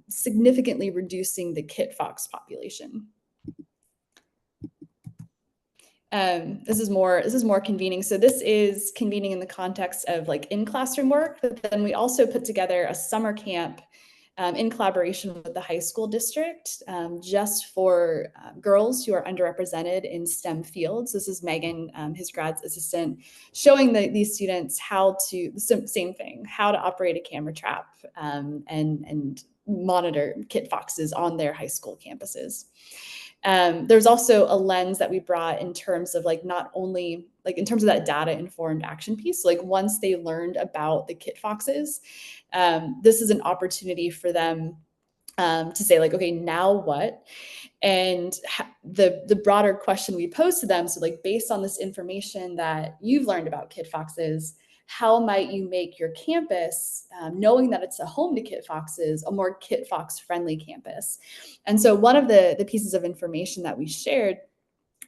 significantly reducing the kit fox population. This is more convening. So this is convening in the context of like in classroom work, but then we also put together a summer camp in collaboration with the high school district, just for girls who are underrepresented in STEM fields. This is Megan, his grad assistant, showing these students how to, same thing, how to operate a camera trap and monitor kit foxes on their high school campuses. There's also a lens that we brought in terms of like not only like in terms of that data informed action piece, like once they learned about the kit foxes, this is an opportunity for them to say like, okay, now what? And the broader question we pose to them, so like based on this information that you've learned about kit foxes, how might you make your campus, knowing that it's a home to kit foxes, a more kit fox friendly campus? And so one of the pieces of information that we shared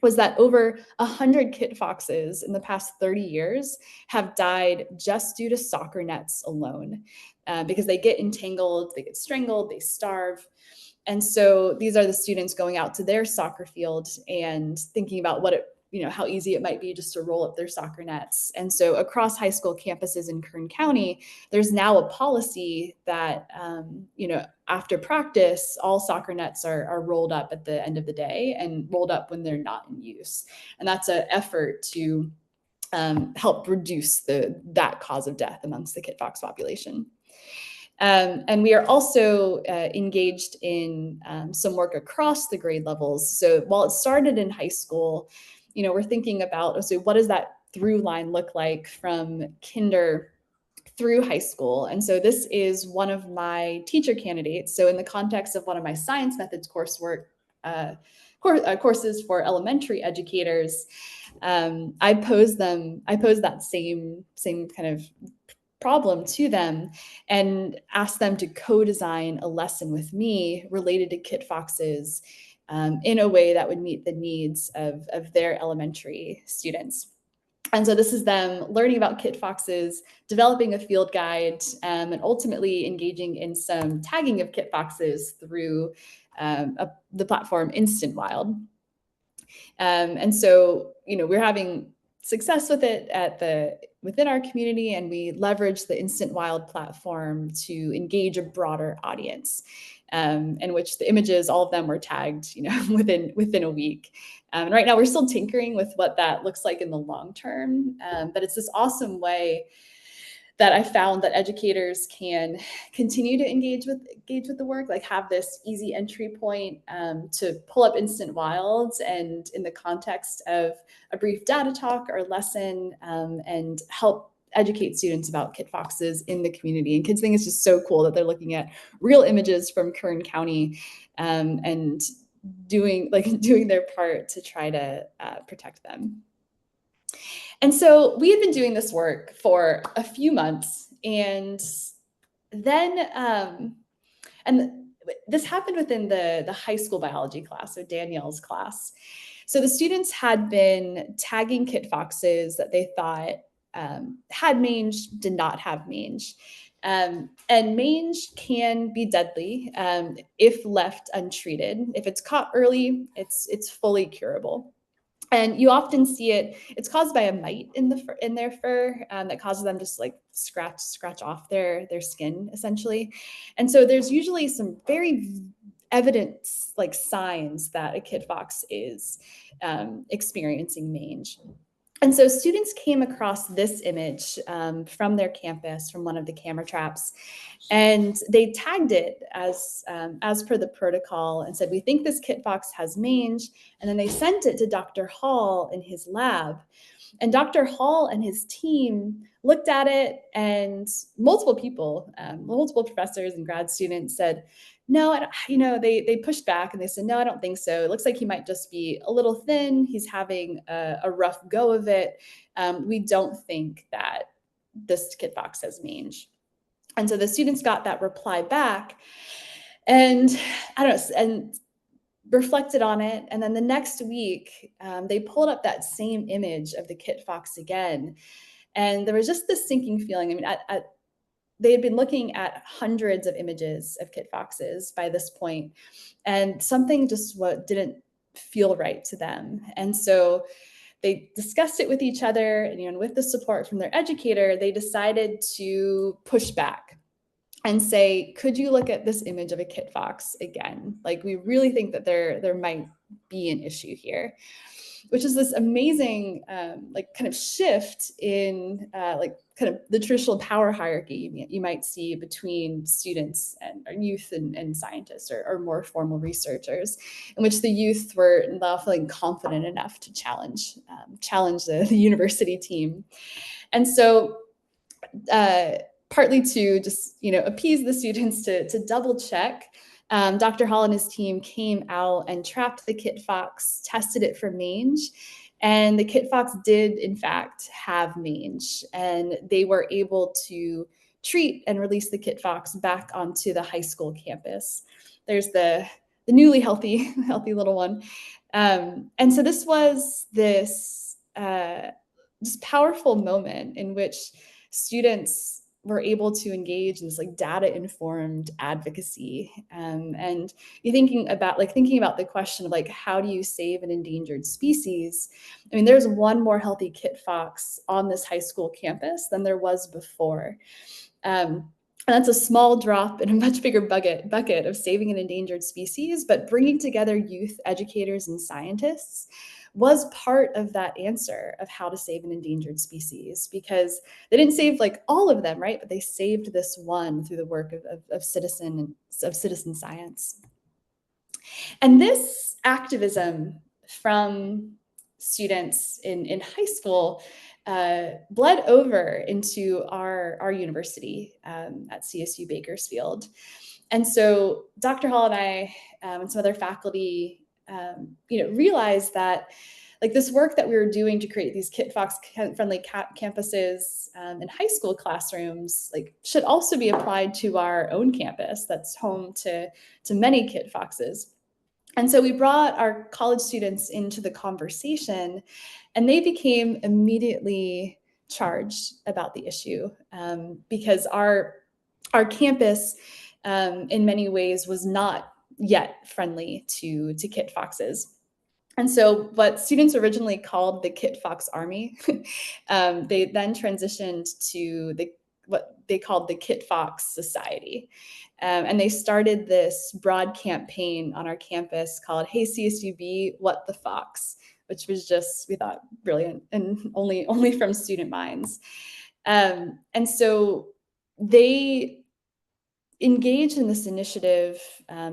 was that over 100 kit foxes in the past 30 years have died just due to soccer nets alone, because they get entangled, they get strangled, they starve. And so these are the students going out to their soccer field and thinking about what it, how easy it might be just to roll up their soccer nets. And so across high school campuses in Kern County, there's now a policy that, after practice, all soccer nets are rolled up at the end of the day and rolled up when they're not in use. And that's an effort to help reduce that cause of death amongst the kit fox population. And we are also engaged in some work across the grade levels. So while it started in high school, we're thinking about, so what does that through line look like from kinder through high school? And so this is one of my teacher candidates. So in the context of one of my science methods coursework, courses for elementary educators, I pose that same kind of problem to them and ask them to co-design a lesson with me related to kit foxes in a way that would meet the needs of their elementary students. And so this is them learning about kit foxes, developing a field guide, and ultimately engaging in some tagging of kit foxes through the platform Instant Wild. And so, we're having success with it within our community, and we leverage the Instant Wild platform to engage a broader audience, in which the images, all of them were tagged, within a week. And right now we're still tinkering with what that looks like in the long term, but it's this awesome way that I found that educators can continue to engage with the work, like have this easy entry point to pull up Instant Wilds and in the context of a brief data talk or lesson, and help educate students about kit foxes in the community. And kids think it's just so cool that they're looking at real images from Kern County and doing their part to try to protect them. And so we had been doing this work for a few months, and then, and this happened within the high school biology class, so Danielle's class. So the students had been tagging kit foxes that they thought had mange, did not have mange. And mange can be deadly if left untreated. If it's caught early, it's fully curable. And you often see it's caused by a mite in their fur that causes them just like scratch off their skin essentially. And so there's usually some very evident like signs that a kit fox is experiencing mange. And so students came across this image from their campus, from one of the camera traps, and they tagged it as per the protocol and said, we think this kit fox has mange. And then they sent it to Dr. Hall in his lab. And Dr. Hall and his team looked at it, and multiple people, multiple professors and grad students said, no, they pushed back and they said, no, I don't think so. It looks like he might just be a little thin. He's having a rough go of it. We don't think that this kit fox has mange. And so the students got that reply back and and reflected on it. And then the next week, they pulled up that same image of the kit fox again. And there was just this sinking feeling. I mean, they had been looking at hundreds of images of kit foxes by this point, and something just didn't feel right to them. And so they discussed it with each other, and with the support from their educator, they decided to push back and say, could you look at this image of a kit fox again? Like, we really think that there might be an issue here, which is this amazing kind of shift in kind of the traditional power hierarchy you might see between students and youth and scientists or more formal researchers, in which the youth were now feeling confident enough to challenge the university team. And so partly to just appease the students to double check, Dr. Hall and his team came out and trapped the kit fox, tested it for mange, and the kit fox did in fact have mange, and they were able to treat and release the kit fox back onto the high school campus. There's the newly healthy little one. And so this was this powerful moment in which students were able to engage in this data-informed advocacy. And you're thinking about the question of how do you save an endangered species? I mean, there's one more healthy kit fox on this high school campus than there was before. And that's a small drop in a much bigger bucket of saving an endangered species, but bringing together youth, educators, and scientists was part of that answer of how to save an endangered species, because they didn't save all of them, right? But they saved this one through the work of citizen science. And this activism from students in high school bled over into our university at CSU Bakersfield. And so Dr. Hall and I and some other faculty realized that this work that we were doing to create these kit fox friendly campuses in high school classrooms should also be applied to our own campus that's home to many kit foxes. And so we brought our college students into the conversation, and they became immediately charged about the issue because our campus in many ways was not yet friendly to kit foxes. And so what students originally called the Kit Fox Army, they then transitioned to what they called the Kit Fox Society. And they started this broad campaign on our campus called Hey CSUB, What the Fox, which was just, we thought, brilliant and only from student minds. And so they engaged in this initiative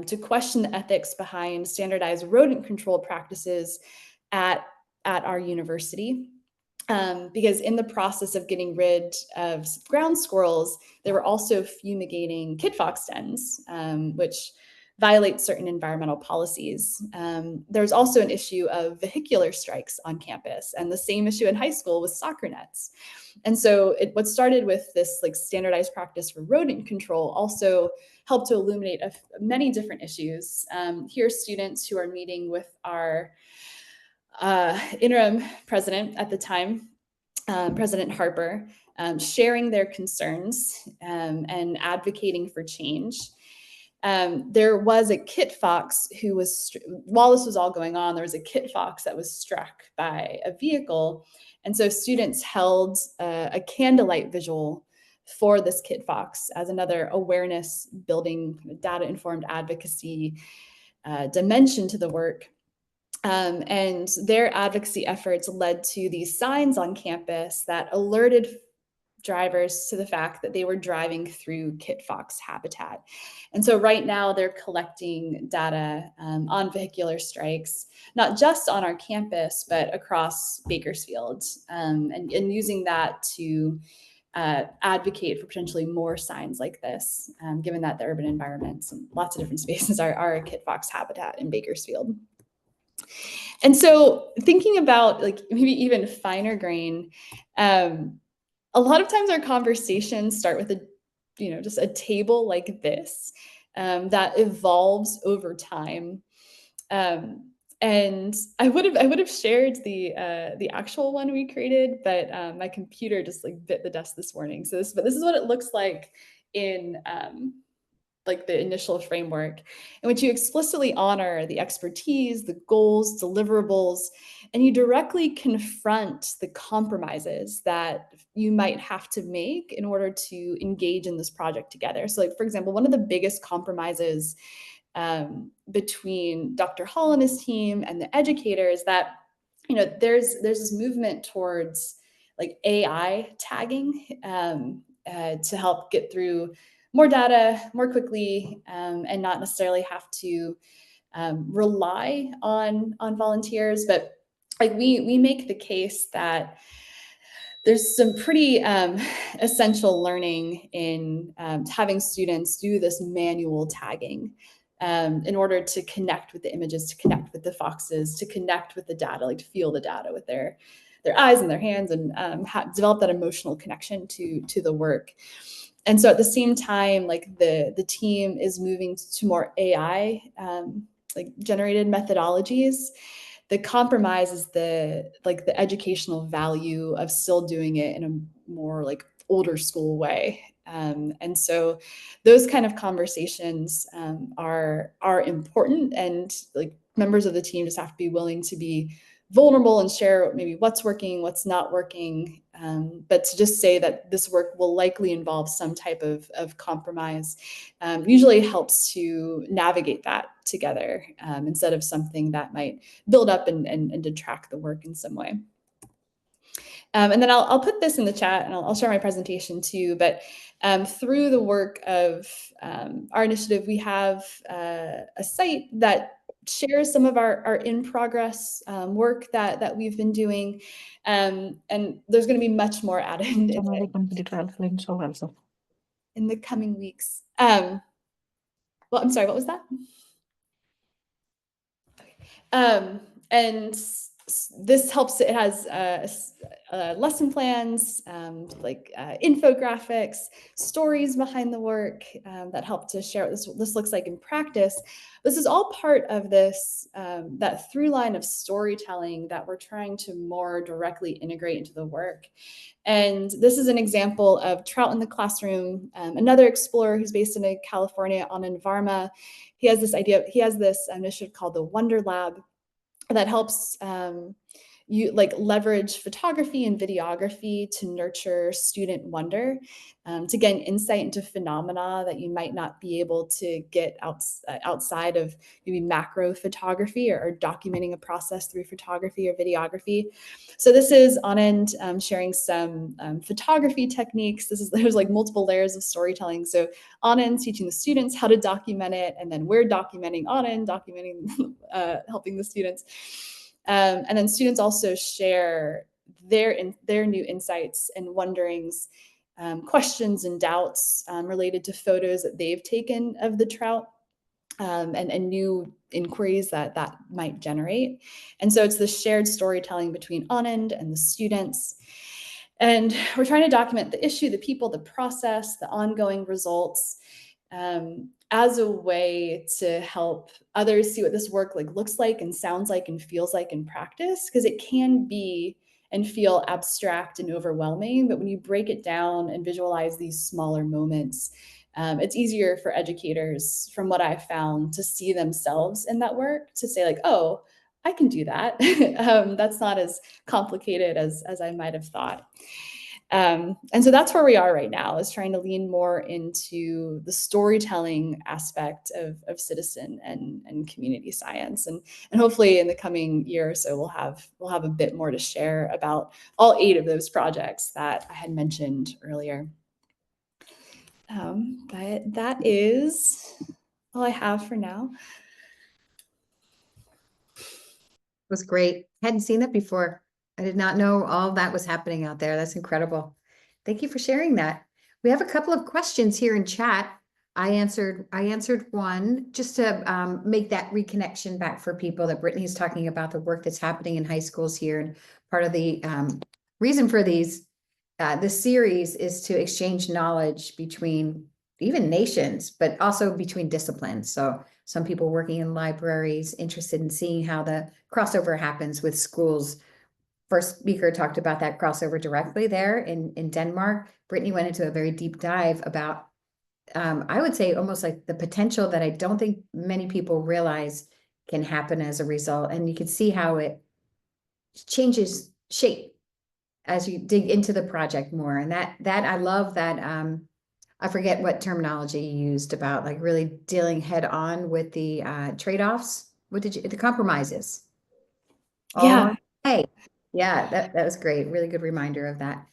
to question the ethics behind standardized rodent control practices at our university. Because in the process of getting rid of ground squirrels, they were also fumigating kit fox dens, which violate certain environmental policies. There's also an issue of vehicular strikes on campus, and the same issue in high school with soccer nets. And so what started with this standardized practice for rodent control also helped to illuminate many different issues. Here are students who are meeting with our interim president at the time, President Harper, sharing their concerns and advocating for change. There was a kit fox who was, while this was all going on, there was a kit fox that was struck by a vehicle. And so students held a candlelight vigil for this kit fox as another awareness building, data-informed advocacy dimension to the work. And their advocacy efforts led to these signs on campus that alerted drivers to the fact that they were driving through kit fox habitat. And so right now they're collecting data on vehicular strikes, not just on our campus, but across Bakersfield, and using that to advocate for potentially more signs like this, given that the urban environments and lots of different spaces are a kit fox habitat in Bakersfield. And so thinking about maybe even finer grain, a lot of times our conversations start with just a table like this that evolves over time. And I would have shared the actual one we created, but my computer just like bit the dust this morning. So this is what it looks like in like the initial framework, in which you explicitly honor the expertise, the goals, deliverables, and you directly confront the compromises that you might have to make in order to engage in this project together. So like, for example, one of the biggest compromises between Dr. Hall and his team and the educators that, you know, there's this movement towards like AI tagging to help get through more data more quickly and not necessarily have to rely on volunteers. But like we make the case that there's some pretty essential learning in having students do this manual tagging in order to connect with the images, to connect with the foxes, to connect with the data, like to feel the data with their eyes and their hands, and develop that emotional connection to the work. And so at the same time, like the team is moving to more AI like generated methodologies. The compromise is the educational value of still doing it in a more like older school way. And so those kind of conversations are important, and like members of the team just have to be willing to be vulnerable and share maybe what's working, what's not working, but to just say that this work will likely involve some type of compromise usually helps to navigate that together instead of something that might build up and detract the work in some way. And then I'll put this in the chat, and I'll share my presentation too, but through the work of our initiative, we have a site that shares some of our in-progress work that we've been doing, and there's going to be much more added in the coming weeks. Well, I'm sorry, what was that? And this helps. It has lesson plans, like infographics, stories behind the work that help to share what this looks like in practice. This is all part of this that through line of storytelling that we're trying to more directly integrate into the work. And this is an example of Trout in the Classroom, another explorer who's based in California, Anand Varma. He has this idea. He has this initiative called the Wonder Lab that helps you like leverage photography and videography to nurture student wonder, to gain insight into phenomena that you might not be able to get outside of maybe macro photography or documenting a process through photography or videography. So this is Anand sharing some photography techniques. There's like multiple layers of storytelling. So Anand's teaching the students how to document it, and then we're documenting Anand, helping the students. And then students also share their new insights and wonderings, questions and doubts related to photos that they've taken of the trout, and new inquiries that might generate. And so it's the shared storytelling between Anand and the students. And we're trying to document the issue, the people, the process, the ongoing results, as a way to help others see what this work like looks like and sounds like and feels like in practice, because it can be and feel abstract and overwhelming. But when you break it down and visualize these smaller moments, it's easier for educators, from what I've found, to see themselves in that work, to say like, oh, I can do that. That's not as complicated as I might have thought. And so that's where we are right now, is trying to lean more into the storytelling aspect of citizen and community science. And hopefully in the coming year or so, we'll have a bit more to share about all 8 of those projects that I had mentioned earlier. But that is all I have for now. It was great. Hadn't seen that before. I did not know all that was happening out there. That's incredible. Thank you for sharing that. We have a couple of questions here in chat. I answered one just to make that reconnection back for people that Brittney's talking about the work that's happening in high schools here. And part of the reason for this series is to exchange knowledge between even nations, but also between disciplines. So some people working in libraries interested in seeing how the crossover happens with schools. First speaker talked about that crossover directly there in Denmark. Brittney went into a very deep dive about, I would say almost like the potential that I don't think many people realize can happen as a result. And you can see how it changes shape as you dig into the project more. And that I love that, I forget what terminology you used about like really dealing head on with the trade-offs. What did you, the compromises? Yeah. Hey, yeah, that was great. Really good reminder of that.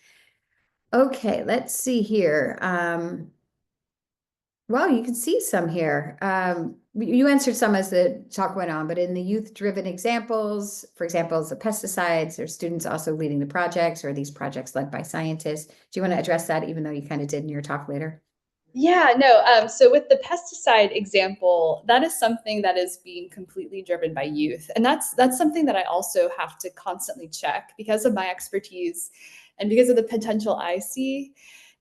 Okay, let's see here. Well, you can see some here. You answered some as the talk went on, but in the youth-driven examples, for example, the pesticides, are students also leading the projects, or are these projects led by scientists? Do you want to address that, even though you kind of did in your talk later? Yeah, no. So with the pesticide example, that is something that is being completely driven by youth. And that's something that I also have to constantly check because of my expertise and because of the potential I see.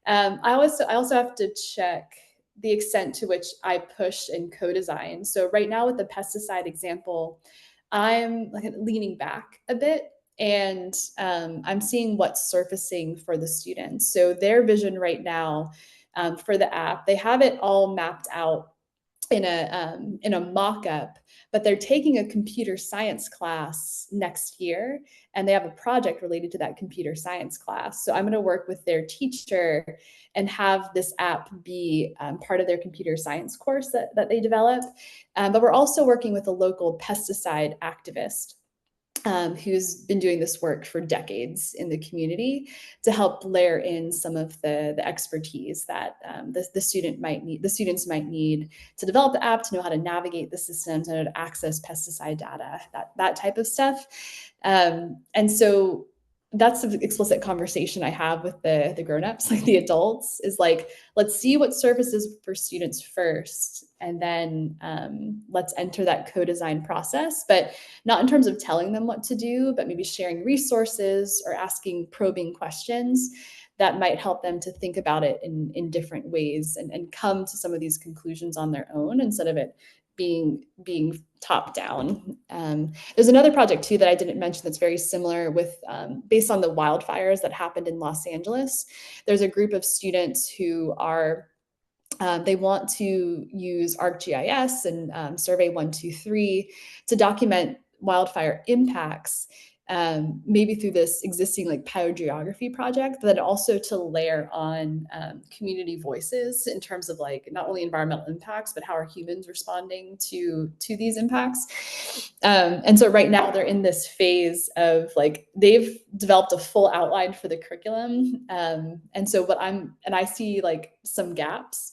I also have to check the extent to which I push and co-design. So right now with the pesticide example, I'm like leaning back a bit and I'm seeing what's surfacing for the students. So their vision right now for the app, they have it all mapped out in a mock-up, but they're taking a computer science class next year, and they have a project related to that computer science class. So I'm going to work with their teacher and have this app be part of their computer science course that they develop. But we're also working with a local pesticide activist who's been doing this work for decades in the community to help layer in some of the expertise that the students might need to develop the app, to know how to navigate the systems, and to access pesticide data, that type of stuff. And so that's the explicit conversation I have with the grown-ups, like the adults, is like, let's see what surfaces for students first, and then let's enter that co-design process, but not in terms of telling them what to do, but maybe sharing resources or asking probing questions that might help them to think about it in different ways and come to some of these conclusions on their own instead of it being top down. There's another project too that I didn't mention that's very similar with based on the wildfires that happened in Los Angeles. There's a group of students who are they want to use ArcGIS and Survey 123 to document wildfire impacts, maybe through this existing like biogeography project, but also to layer on community voices in terms of like not only environmental impacts, but how are humans responding to these impacts. And so right now they're in this phase of like, they've developed a full outline for the curriculum. And so I see like some gaps.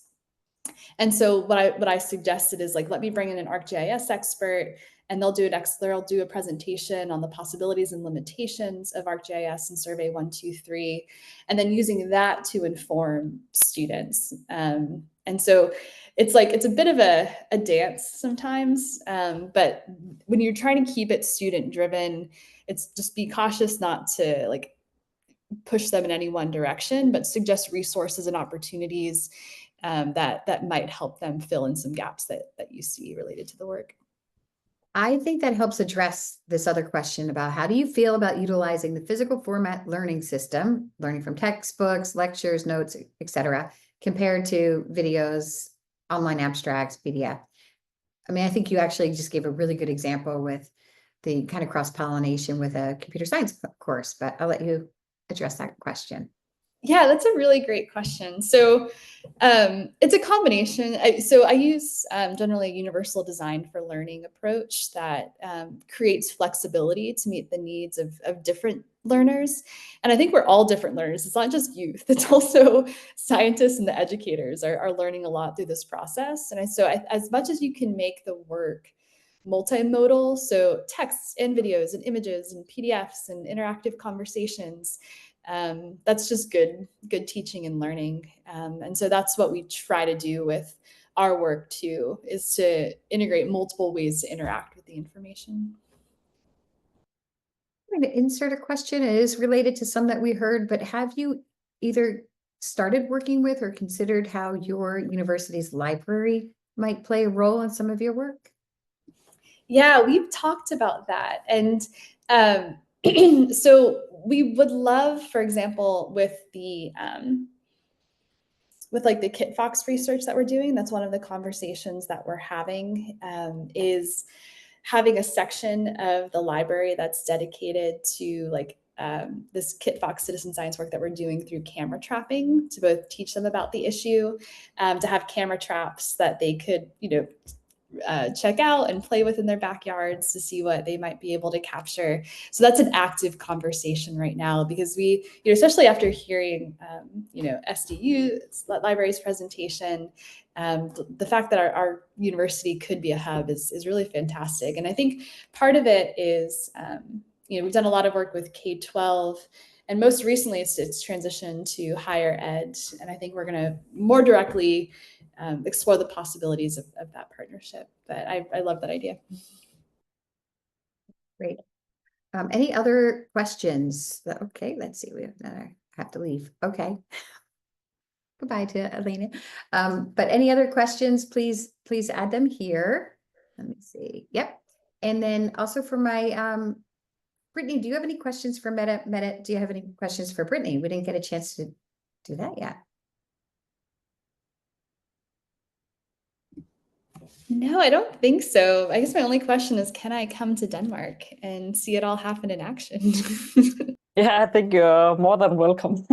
And so what I suggested is like, let me bring in an ArcGIS expert, and they'll do a presentation on the possibilities and limitations of ArcGIS and Survey 123, and then using that to inform students. And so it's like, it's a bit of a dance sometimes, but when you're trying to keep it student driven, it's just be cautious not to like push them in any one direction, but suggest resources and opportunities that might help them fill in some gaps that you see related to the work. I think that helps address this other question about how do you feel about utilizing the physical format learning system, learning from textbooks, lectures, notes, etc., compared to videos, online abstracts, PDF. I mean, I think you actually just gave a really good example with the kind of cross-pollination with a computer science course, but I'll let you address that question. Yeah, that's a really great question. So it's a combination. I use generally a universal design for learning approach that creates flexibility to meet the needs of different learners. And I think we're all different learners. It's not just youth, it's also scientists and the educators are learning a lot through this process. And so as much as you can make the work multimodal, so texts and videos and images and PDFs and interactive conversations, that's just good teaching and learning. And so that's what we try to do with our work too, is to integrate multiple ways to interact with the information. I'm going to insert a question. It is related to some that we heard, but have you either started working with or considered how your university's library might play a role in some of your work? Yeah, we've talked about that. And so we would love, for example, with the with like the Kit Fox research that we're doing, that's one of the conversations that we're having, is having a section of the library that's dedicated to like this Kit Fox citizen science work that we're doing through camera trapping, to both teach them about the issue, to have camera traps that they could, check out and play with in their backyards to see what they might be able to capture. So that's an active conversation right now, because we, especially after hearing, SDU library's presentation, the fact that our university could be a hub is really fantastic. And I think part of it is, we've done a lot of work with K-12, and most recently it's transitioned to higher ed. And I think we're going to more directly explore the possibilities of that partnership. But I love that idea. Great. Any other questions? Okay, let's see. We have to leave. Okay. Goodbye to Elena. But any other questions, please add them here. Let me see. Yep. And then also for my Brittney, do you have any questions for Mette? Mette, do you have any questions for Brittney? We didn't get a chance to do that yet. No, I don't think so. I guess my only question is, can I come to Denmark and see it all happen in action? Yeah, I think you're more than welcome.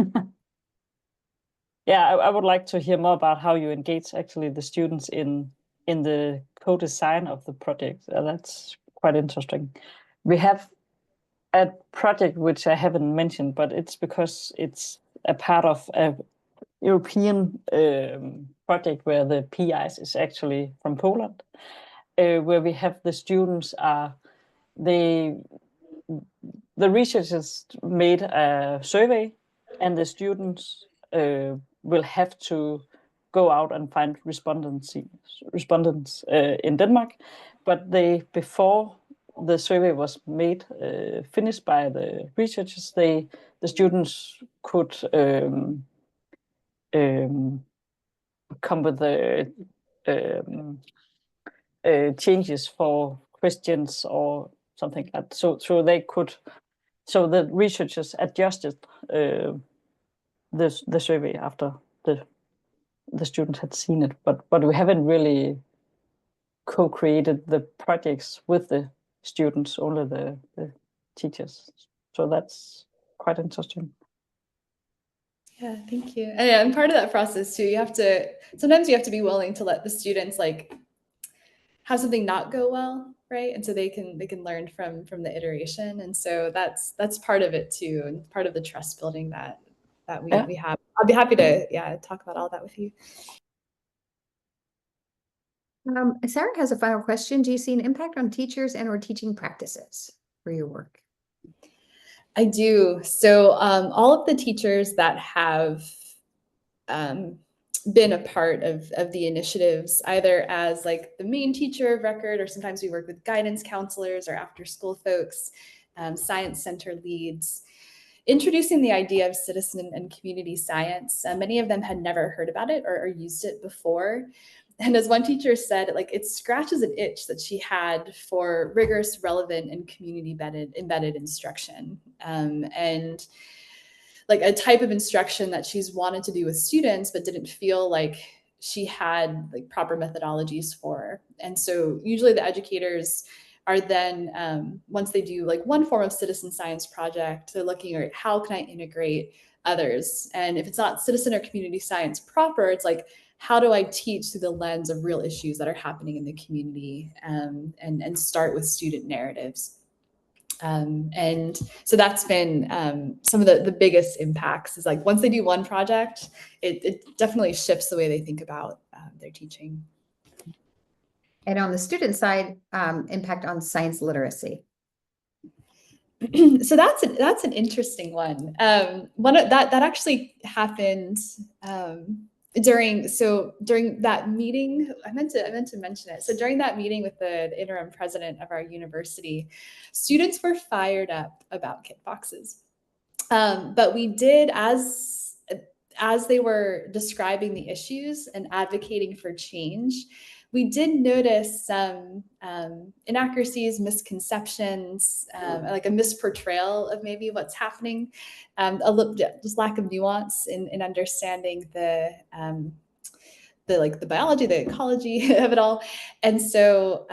Yeah, I would like to hear more about how you engage actually the students in the co-design of the project. That's quite interesting. We have a project which I haven't mentioned, but it's because it's a part of a European project where the PIs is actually from Poland, where we have the students the researchers made a survey, and the students will have to go out and find respondents in Denmark. But before the survey was made, finished by the researchers, the students could come with the changes for questions or something like that. So the researchers adjusted the survey after the students had seen it, but we haven't really co-created the projects with the students, only the teachers. So that's quite interesting. Yeah, thank you. And part of that process too, sometimes you have to be willing to let the students like have something not go well, right? And so they can learn from the iteration. And so that's part of it too, and part of the trust building that we have. I'll be happy to talk about all that with you. Sarah has a final question. Do you see an impact on teachers and or teaching practices for your work? I do. So all of the teachers that have been a part of the initiatives, either as like the main teacher of record, or sometimes we work with guidance counselors or after school folks, science center leads, introducing the idea of citizen and community science. Many of them had never heard about it or used it before. And as one teacher said, like it scratches an itch that she had for rigorous, relevant, and community embedded instruction. And like a type of instruction that she's wanted to do with students, but didn't feel like she had like proper methodologies for. And so usually the educators are then, once they do like one form of citizen science project, they're looking at how can I integrate others? And if it's not citizen or community science proper, it's like, how do I teach through the lens of real issues that are happening in the community, and start with student narratives? And so that's been some of the biggest impacts, is like once they do one project, it definitely shifts the way they think about their teaching. And on the student side, impact on science literacy. So that's an interesting one. That actually happened during that meeting. I meant to mention it. So during that meeting with the interim president of our university, students were fired up about kit boxes. But we did, as as they were describing the issues and advocating for change, we did notice some inaccuracies, misconceptions, like a misportrayal of maybe what's happening, just lack of nuance in understanding the biology, the ecology of it all. And so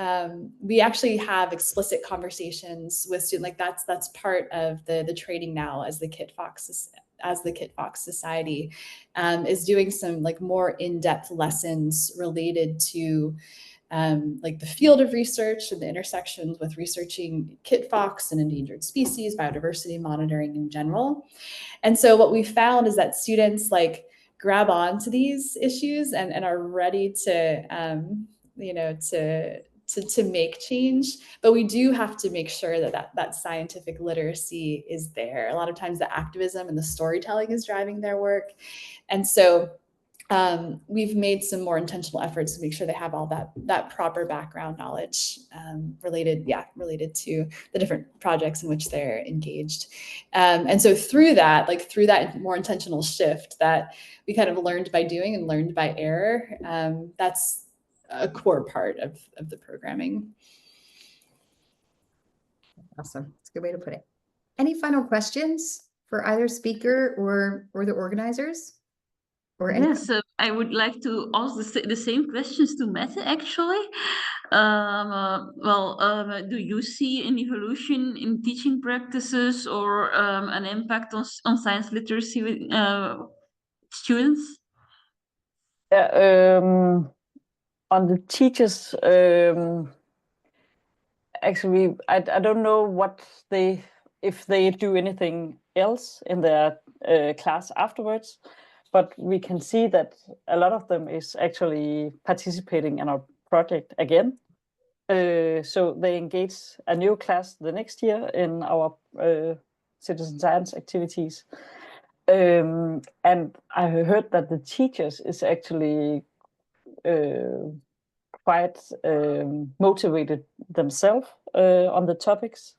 we actually have explicit conversations with students. Like that's part of the training now as the Kit Fox Society is doing some like more in-depth lessons related to like the field of research and the intersections with researching kit fox and endangered species, biodiversity monitoring in general. And so what we found is that students like grab on to these issues and are ready to, to make change, but we do have to make sure that scientific literacy is there. A lot of times the activism and the storytelling is driving their work. And so we've made some more intentional efforts to make sure they have all that proper background knowledge related to the different projects in which they're engaged. And so through that more intentional shift that we kind of learned by doing and learned by error, that's a core part of the programming. Awesome. That's a good way to put it. Any final questions for either speaker or the organizers? Or yes, I would like to ask the same questions to Mette, actually. Do you see an evolution in teaching practices or an impact on science literacy with students? On the teachers, actually, I don't know if they do anything else in their class afterwards, but we can see that a lot of them is actually participating in our project again. So they engage a new class the next year in our citizen science activities. And I heard that the teachers is actually quite motivated themselves on the topics.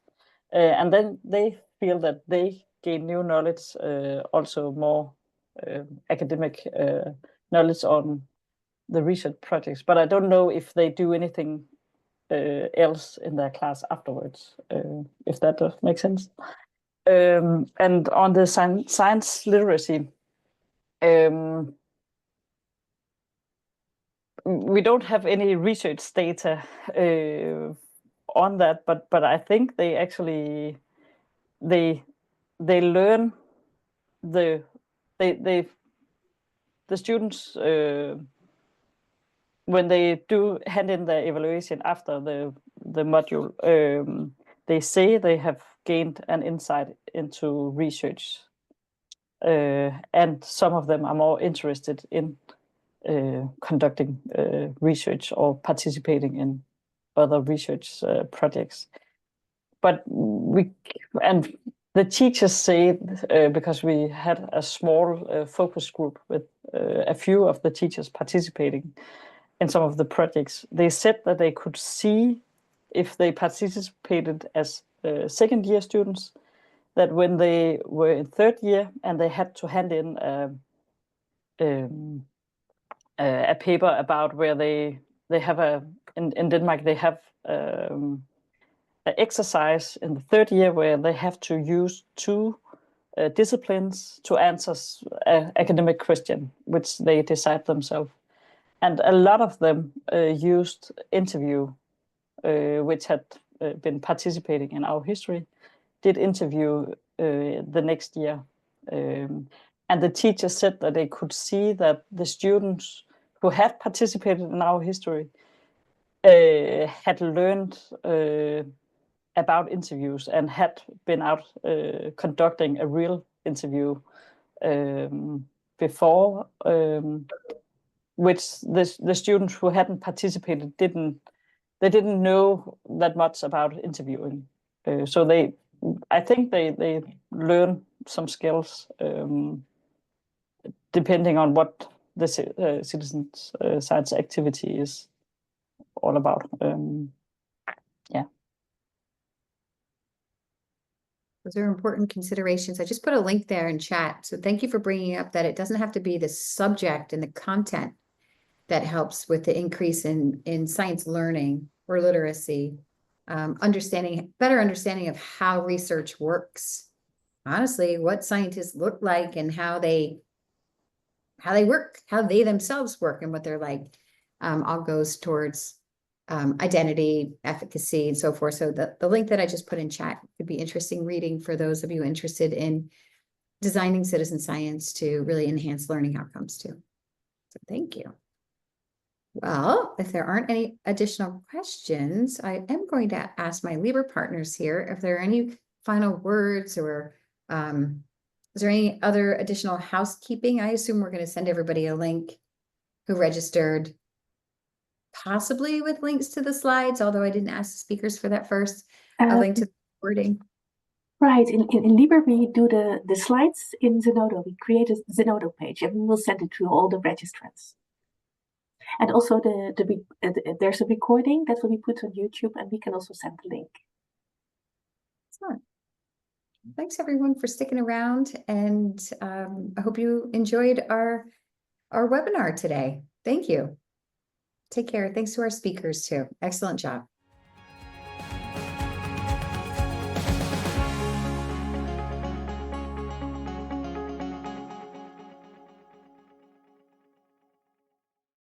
And then they feel that they gain new knowledge, also more academic knowledge on the research projects. But I don't know if they do anything else in their class afterwards, if that does make sense. And on the science literacy, we don't have any research data on that, but I think they actually they learn the students when they do hand in their evaluation after the module, they say they have gained an insight into research, and some of them are more interested in conducting research or participating in other research projects. But the teachers say, because we had a small focus group with a few of the teachers participating in some of the projects, they said that they could see if they participated as second year students, that when they were in third year and they had to hand in a paper about where they have in Denmark they have an exercise in the third year where they have to use two disciplines to answer an academic question, which they decide themselves. And a lot of them used interview, which had been participating in our history, did interview the next year. And the teacher said that they could see that the students who had participated in our history had learned about interviews and had been out conducting a real interview before, which the students who hadn't participated didn't know that much about interviewing. So I think they learn some skills depending on what the citizen science activity is all about. Yeah. Those are important considerations. I just put a link there in chat. So thank you for bringing up that it doesn't have to be the subject and the content that helps with the increase in science learning or literacy, better understanding of how research works. Honestly, what scientists look like and how they work, how they themselves work and what they're like, all goes towards identity, efficacy, and so forth. So the link that I just put in chat could be interesting reading for those of you interested in designing citizen science to really enhance learning outcomes too. So thank you. Well, if there aren't any additional questions, I am going to ask my LIBER partners here if there are any final words or is there any other additional housekeeping? I assume we're going to send everybody a link who registered, possibly with links to the slides, although I didn't ask the speakers for that first, a link to the recording. Right, in LIBER we do the slides in Zenodo. We create a Zenodo page and we will send it to all the registrants. And also there's a recording that will be put on YouTube and we can also send the link. Excellent. Thanks everyone for sticking around, and I hope you enjoyed our webinar today. Thank you. Take care. Thanks to our speakers too. Excellent job.